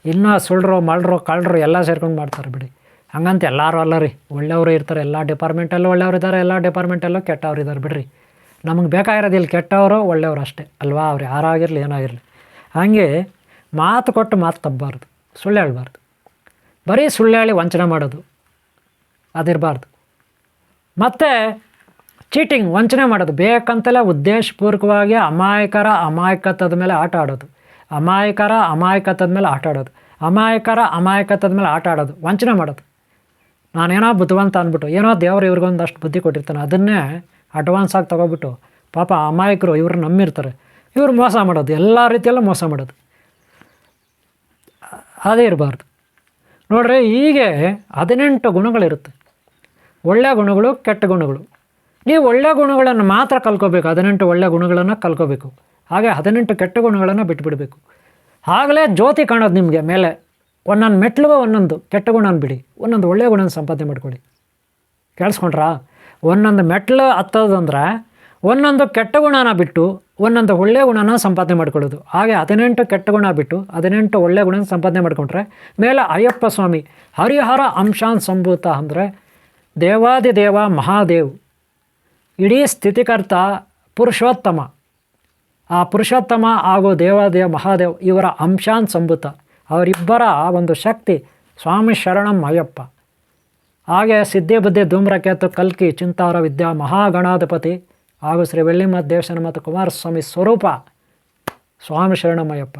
ಇನ್ನೂ ಸುಳ್ಳು ಕಳ್ಳರು ಎಲ್ಲ ಸೇರ್ಕೊಂಡು ಮಾಡ್ತಾರೆ ಬಿಡಿ. ಹಂಗಂತ ಎಲ್ಲರೂ ಅಲ್ಲ ರೀ, ಒಳ್ಳೆಯವರು ಇರ್ತಾರೆ. ಎಲ್ಲ ಡಿಪಾರ್ಟ್ಮೆಂಟಲ್ಲೂ ಒಳ್ಳೆಯವ್ರು ಇದ್ದಾರೆ, ಎಲ್ಲ ಡಿಪಾರ್ಟ್ಮೆಂಟಲ್ಲೂ ಕೆಟ್ಟವ್ರು ಇದ್ದಾರೆ ಬಿಡ್ರಿ. ನಮಗೆ ಬೇಕಾಗಿರೋದು ಇಲ್ಲಿ ಕೆಟ್ಟವರು ಒಳ್ಳೆಯವರು ಅಷ್ಟೇ ಅಲ್ವಾ? ಅವ್ರು ಯಾರಾಗಿರಲಿ ಏನಾಗಿರಲಿ. ಹಾಗೆ ಮಾತು ಕೊಟ್ಟು ಮಾತು ತಪ್ಪಬಾರ್ದು, ಸುಳ್ಳು ಹೇಳ್ಬಾರ್ದು. ಬರೀ ಸುಳ್ಳು ಹೇಳಿ ವಂಚನೆ ಮಾಡೋದು ಅದಿರಬಾರ್ದು. ಮತ್ತು ಚೀಟಿಂಗ್, ವಂಚನೆ ಮಾಡೋದು, ಬೇಕಂತಲೇ ಉದ್ದೇಶಪೂರ್ವಕವಾಗಿ ಅಮಾಯಕತ್ವದ ಮೇಲೆ ಆಟ ಆಡೋದು, ಅಮಾಯಕತ್ವದ ಮೇಲೆ ಆಟ ಆಡೋದು, ಅಮಾಯಕತ್ವದ ಮೇಲೆ ಆಟ ಆಡೋದು, ವಂಚನೆ ಮಾಡೋದು. ನಾನೇನೋ ಬುದ್ಧಿವಂತ ಅಂದ್ಬಿಟ್ಟು, ಏನೋ ದೇವರು ಇವ್ರಿಗೊಂದಷ್ಟು ಬುದ್ಧಿ ಕೊಟ್ಟಿರ್ತಾನೆ, ಅದನ್ನೇ ಅಡ್ವಾನ್ಸಾಗಿ ತೊಗೊಬಿಟ್ಟು ಪಾಪ ಅಮಾಯಕರು ಇವರು ನಂಬಿರ್ತಾರೆ, ಇವರು ಮೋಸ ಮಾಡೋದು, ಎಲ್ಲ ರೀತಿಯಲ್ಲೂ ಮೋಸ ಮಾಡೋದು. ಅದೇ ಇರಬಾರ್ದು ನೋಡ್ರಿ. ಹೀಗೆ 18 ಗುಣಗಳಿರುತ್ತೆ, ಒಳ್ಳೆಯ ಗುಣಗಳು, ಕೆಟ್ಟ ಗುಣಗಳು. ನೀವು ಒಳ್ಳೆಯ ಗುಣಗಳನ್ನು ಮಾತ್ರ ಕಲ್ಕೋಬೇಕು, 18 ಒಳ್ಳೆಯ ಗುಣಗಳನ್ನು ಕಲ್ಕೋಬೇಕು. ಹಾಗೆ 18 ಕೆಟ್ಟ ಗುಣಗಳನ್ನು ಬಿಟ್ಟುಬಿಡಬೇಕು. ಆಗಲೇ ಜ್ಯೋತಿ ಕಾಣೋದು ನಿಮಗೆ ಮೇಲೆ. ಒಂದೊಂದು ಮೆಟ್ಲಿಗೂ ಒಂದೊಂದು ಕೆಟ್ಟ ಗುಣನ ಬಿಡಿ, ಒಂದೊಂದು ಒಳ್ಳೆಯ ಗುಣನ ಸಂಪಾದನೆ ಮಾಡ್ಕೊಳ್ಳಿ. ಕೇಳಿಸ್ಕೊಂಡ್ರಾ? ಒಂದೊಂದು ಮೆಟ್ಲು ಹತ್ತೋದಂದ್ರೆ ಒಂದೊಂದು ಕೆಟ್ಟ ಗುಣನ ಬಿಟ್ಟು ಒಂದೊಂದು ಒಳ್ಳೆಯ ಗುಣನ ಸಂಪಾದನೆ ಮಾಡ್ಕೊಳ್ಳೋದು. ಹಾಗೆ 18 ಕೆಟ್ಟ ಗುಣ ಬಿಟ್ಟು 18 ಒಳ್ಳೆಯ ಗುಣನ ಸಂಪಾದನೆ ಮಾಡ್ಕೊಂಡ್ರೆ ಮೇಲೆ ಅಯ್ಯಪ್ಪ ಸ್ವಾಮಿ ಹರಿಹರ ಅಂಶಾನ್ ಸಂಭೂತ ಅಂದರೆ ದೇವಾದಿದೇವ ಮಹಾದೇವ್, ಇಡೀ ಸ್ಥಿತಿಕರ್ತ ಪುರುಷೋತ್ತಮ, ಆ ಪುರುಷೋತ್ತಮ ಹಾಗೂ ದೇವಾದೇವ ಮಹಾದೇವ್ ಇವರ ಅಂಶಾನ್ ಸಂಭೂತ, ಅವರಿಬ್ಬರ ಒಂದು ಶಕ್ತಿ ಸ್ವಾಮಿ ಶರಣಂ ಅಯ್ಯಪ್ಪ. ಹಾಗೆ ಸಿದ್ಧಿ ಬುದ್ಧಿ ಧೂಮ್ರಕೇತು ಕಲ್ಕಿ ಚಿಂತಾರ ವಿದ್ಯಾ ಮಹಾಗಣಾಧಿಪತಿ ಹಾಗೂ ಶ್ರೀ ಬೆಳ್ಳಿಮಠ ದೇವಸ್ಥಾನ ಮತ್ತು ಕುಮಾರಸ್ವಾಮಿ ಸ್ವರೂಪ ಸ್ವಾಮಿ ಶರಣಮಯ್ಯಪ್ಪ.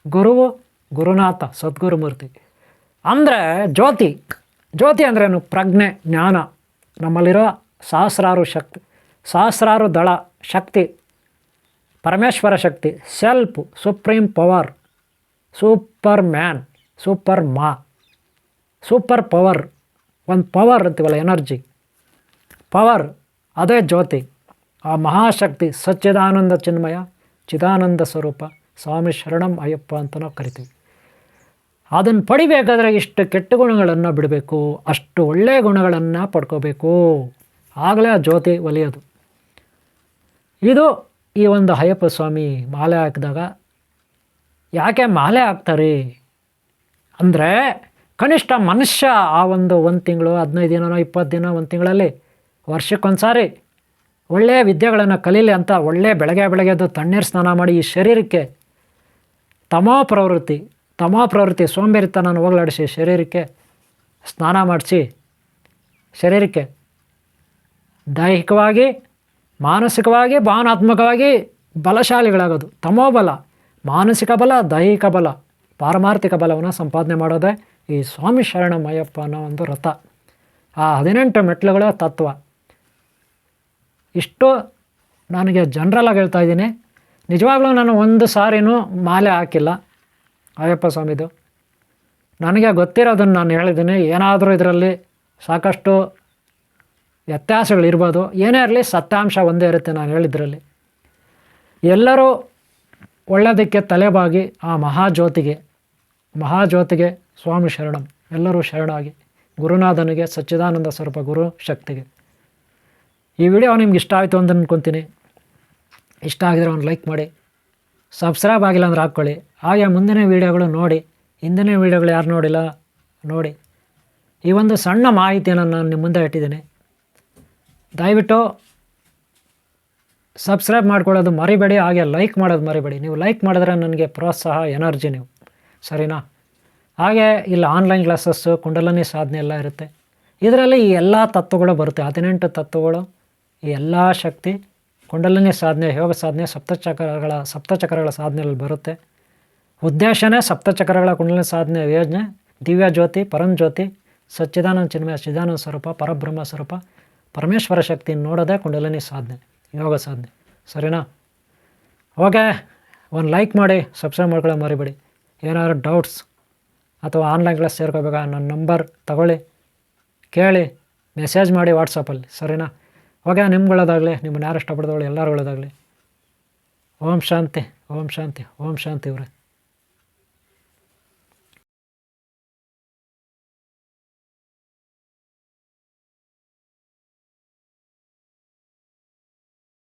ಗುರುವು ಗುರುನಾಥ ಸದ್ಗುರುಮೂರ್ತಿ ಅಂದರೆ ಜ್ಯೋತಿ. ಜ್ಯೋತಿ ಅಂದ್ರೇನು? ಪ್ರಜ್ಞೆ, ಜ್ಞಾನ. ನಮ್ಮಲ್ಲಿರೋ ಸಹಸ್ರಾರು ದಳ ಶಕ್ತಿ, ಪರಮೇಶ್ವರ ಶಕ್ತಿ, self, supreme power, super man, super power, ಒಂದು ಪವರ್ ಅಂತೀವಲ್ಲ, ಎನರ್ಜಿ ಪವರ್, ಅದೇ ಜ್ಯೋತಿ. ಆ ಮಹಾಶಕ್ತಿ ಸಚ್ಚಿದಾನಂದ ಚಿನ್ಮಯ ಚಿದಾನಂದ ಸ್ವರೂಪ ಸ್ವಾಮಿ ಶರಣಂ ಅಯ್ಯಪ್ಪ ಅಂತ ನಾವು ಕರಿತೀವಿ. ಅದನ್ನು ಪಡಿಬೇಕಾದ್ರೆ ಇಷ್ಟು ಕೆಟ್ಟ ಗುಣಗಳನ್ನು ಬಿಡಬೇಕು, ಅಷ್ಟು ಒಳ್ಳೆಯ ಗುಣಗಳನ್ನು ಪಡ್ಕೋಬೇಕು, ಆಗಲೇ ಆ ಜ್ಯೋತಿ ಒಲಿಯೋದು. ಇದು ಈ ಒಂದು ಅಯ್ಯಪ್ಪ ಸ್ವಾಮಿ ಮಾಲೆ ಹಾಕಿದಾಗ. ಯಾಕೆ ಮಾಲೆ ಹಾಕ್ತಾರೆ ಅಂದರೆ ಕನಿಷ್ಠ ಮನುಷ್ಯ ಆ ಒಂದು ತಿಂಗಳು, 15 ದಿನ, 20 ದಿನ, 1 ತಿಂಗಳಲ್ಲಿ, ವರ್ಷಕ್ಕೊಂದು ಸಾರಿ ಒಳ್ಳೆಯ ವಿದ್ಯೆಗಳನ್ನು ಕಲೀಲಿ ಅಂತ ಒಳ್ಳೆಯ ಬೆಳಗ್ಗೆ ಎದ್ದು ತಣ್ಣೀರು ಸ್ನಾನ ಮಾಡಿ ಈ ಶರೀರಕ್ಕೆ ತಮೋ ಪ್ರವೃತ್ತಿ ಸೋಂಬೇರಿತನ ಹೋಗಲಾಡಿಸಿ ಶರೀರಕ್ಕೆ ಸ್ನಾನ ಮಾಡಿಸಿ ಶರೀರಕ್ಕೆ ದೈಹಿಕವಾಗಿ, ಮಾನಸಿಕವಾಗಿ, ಭಾವನಾತ್ಮಕವಾಗಿ ಬಲಶಾಲಿಗಳಾಗೋದು. ತಮೋಬಲ, ಮಾನಸಿಕ ಬಲ, ದೈಹಿಕ ಬಲ, ಪಾರಮಾರ್ಥಿಕ ಬಲವನ್ನು ಸಂಪಾದನೆ ಮಾಡೋದೇ ಈ ಸ್ವಾಮಿ ಶರಣಮಯ್ಯಪ್ಪ ಅನ್ನೋ ಒಂದು ರಥ. ಆ 18 ಮೆಟ್ಲುಗಳ ತತ್ವ. ಇಷ್ಟು ನನಗೆ ಜನರಲಾಗಿ ಹೇಳ್ತಾ ಇದ್ದೀನಿ. ನಿಜವಾಗ್ಲೂ ನಾನು ಒಂದು ಸಾರಿನೂ ಮಾಲೆ ಹಾಕಿಲ್ಲ ಅಯ್ಯಪ್ಪ ಸ್ವಾಮಿದು. ನನಗೆ ಗೊತ್ತಿರೋದನ್ನು ನಾನು ಹೇಳಿದ್ದೀನಿ. ಏನಾದರೂ ಇದರಲ್ಲಿ ಸಾಕಷ್ಟು ವ್ಯತ್ಯಾಸಗಳಿರ್ಬೋದು, ಏನೇ ಇರಲಿ ಸತ್ಯಾಂಶ ಒಂದೇ ಇರುತ್ತೆ ನಾನು ಹೇಳಿದ್ರಲ್ಲಿ. ಎಲ್ಲರೂ ಒಳ್ಳೆಯದಕ್ಕೆ ತಲೆಬಾಗಿ ಆ ಮಹಾಜ್ಯೋತಿಗೆ ಸ್ವಾಮಿ ಶರಣಂ, ಎಲ್ಲರೂ ಶರಣಾಗಿ ಗುರುನಾಥನಿಗೆ, ಸಚ್ಚಿದಾನಂದ ಸ್ವರೂಪ ಗುರು ಶಕ್ತಿಗೆ. ಈ ವಿಡಿಯೋ ನಿಮ್ಗೆ ಇಷ್ಟ ಆಯಿತು ಅಂತ ಅಂದ್ಕೊತೀನಿ. ಇಷ್ಟ ಆಗಿದ್ರೆ ಒಂದು ಲೈಕ್ ಮಾಡಿ, ಸಬ್ಸ್ಕ್ರೈಬ್ ಆಗಿಲ್ಲ ಅಂದ್ರೆ ಹಾಕ್ಕೊಳ್ಳಿ. ಹಾಗೆ ಮುಂದಿನ ವೀಡಿಯೋಗಳು ನೋಡಿ, ಹಿಂದಿನ ವೀಡಿಯೋಗಳು ಯಾರು ನೋಡಿಲ್ಲ ನೋಡಿ. ಈ ಒಂದು ಸಣ್ಣ ಮಾಹಿತಿಯನ್ನು ನಾನು ನಿಮ್ಮ ಮುಂದೆ ಇಟ್ಟಿದ್ದೀನಿ. ದಯವಿಟ್ಟು ಸಬ್ಸ್ಕ್ರೈಬ್ ಮಾಡ್ಕೊಳ್ಳೋದು ಮರಿಬೇಡಿ, ಹಾಗೆ ಲೈಕ್ ಮಾಡೋದು ಮರಿಬೇಡಿ. ನೀವು ಲೈಕ್ ಮಾಡಿದ್ರೆ ನನಗೆ ಪ್ರೋತ್ಸಾಹ, ಎನರ್ಜಿ ನೀವು, ಸರಿನಾ? ಹಾಗೆ ಇಲ್ಲಿ ಆನ್ಲೈನ್ ಕ್ಲಾಸಸ್ಸು, ಕುಂಡಲಿನಿ ಸಾಧನೆ ಎಲ್ಲ ಇರುತ್ತೆ. ಇದರಲ್ಲಿ ಈ ಎಲ್ಲ ತತ್ವಗಳು ಬರುತ್ತೆ, 18 ತತ್ವಗಳು, ಈ ಎಲ್ಲ ಶಕ್ತಿ, ಕುಂಡಲಿನಿ ಸಾಧನೆ, ಯೋಗ ಸಾಧನೆ, ಸಪ್ತಚಕ್ರಗಳ ಸಾಧನೆಯಲ್ಲಿ ಬರುತ್ತೆ. ಉದ್ದೇಶನೇ ಸಪ್ತಚಕ್ರಗಳ ಕುಂಡಲಿನಿ ಸಾಧನೆ ಯೋಜನೆ, ದಿವ್ಯ ಜ್ಯೋತಿ, ಪರಂಜ್ಯೋತಿ, ಸಚ್ಚಿದಾನಂದ ಚಿನ್ಮಯ ಚಿದಾನಂದ ಸ್ವರೂಪ, ಪರಬ್ರಹ್ಮ ಸ್ವರೂಪ, ಪರಮೇಶ್ವರ ಶಕ್ತಿ ನೋಡೋದೇ ಕುಂಡಲಿನಿ ಸಾಧನೆ, ಯೋಗ ಸಾಧನೆ, ಸರಿನಾ? ಓಕೆ, ಒಂದು ಲೈಕ್ ಮಾಡಿ, ಸಬ್ಸ್ಕ್ರೈಬ್ ಮಾಡ್ಕೊಳ್ಳೋದು ಮರಿಬೇಡಿ. ಏನಾದರೂ ಡೌಟ್ಸ್ ಅಥವಾ ಆನ್ಲೈನ್ ಕ್ಲಾಸ್ ಸೇರ್ಕೋಬೇಕಾ ನನ್ನ ನಂಬರ್ ತಗೊಳ್ಳಿ, ಕೇಳಿ, ಮೆಸೇಜ್ ಮಾಡಿ ವಾಟ್ಸಪ್ಪಲ್ಲಿ, ಸರಿನಾ? ಓಕೆ, ನಿಮ್ಗಳದಾಗಲಿ, ನಿಮ್ಮನ್ನು ಯಾರು ಇಷ್ಟಪಡ್ದವಳು ಎಲ್ಲರೂ ಒಳ್ಳೆಯದಾಗಲಿ. ಓಂ ಶಾಂತಿ, ಓಂ ಶಾಂತಿ, ಓಂ ಶಾಂತಿ ಇವರೇ.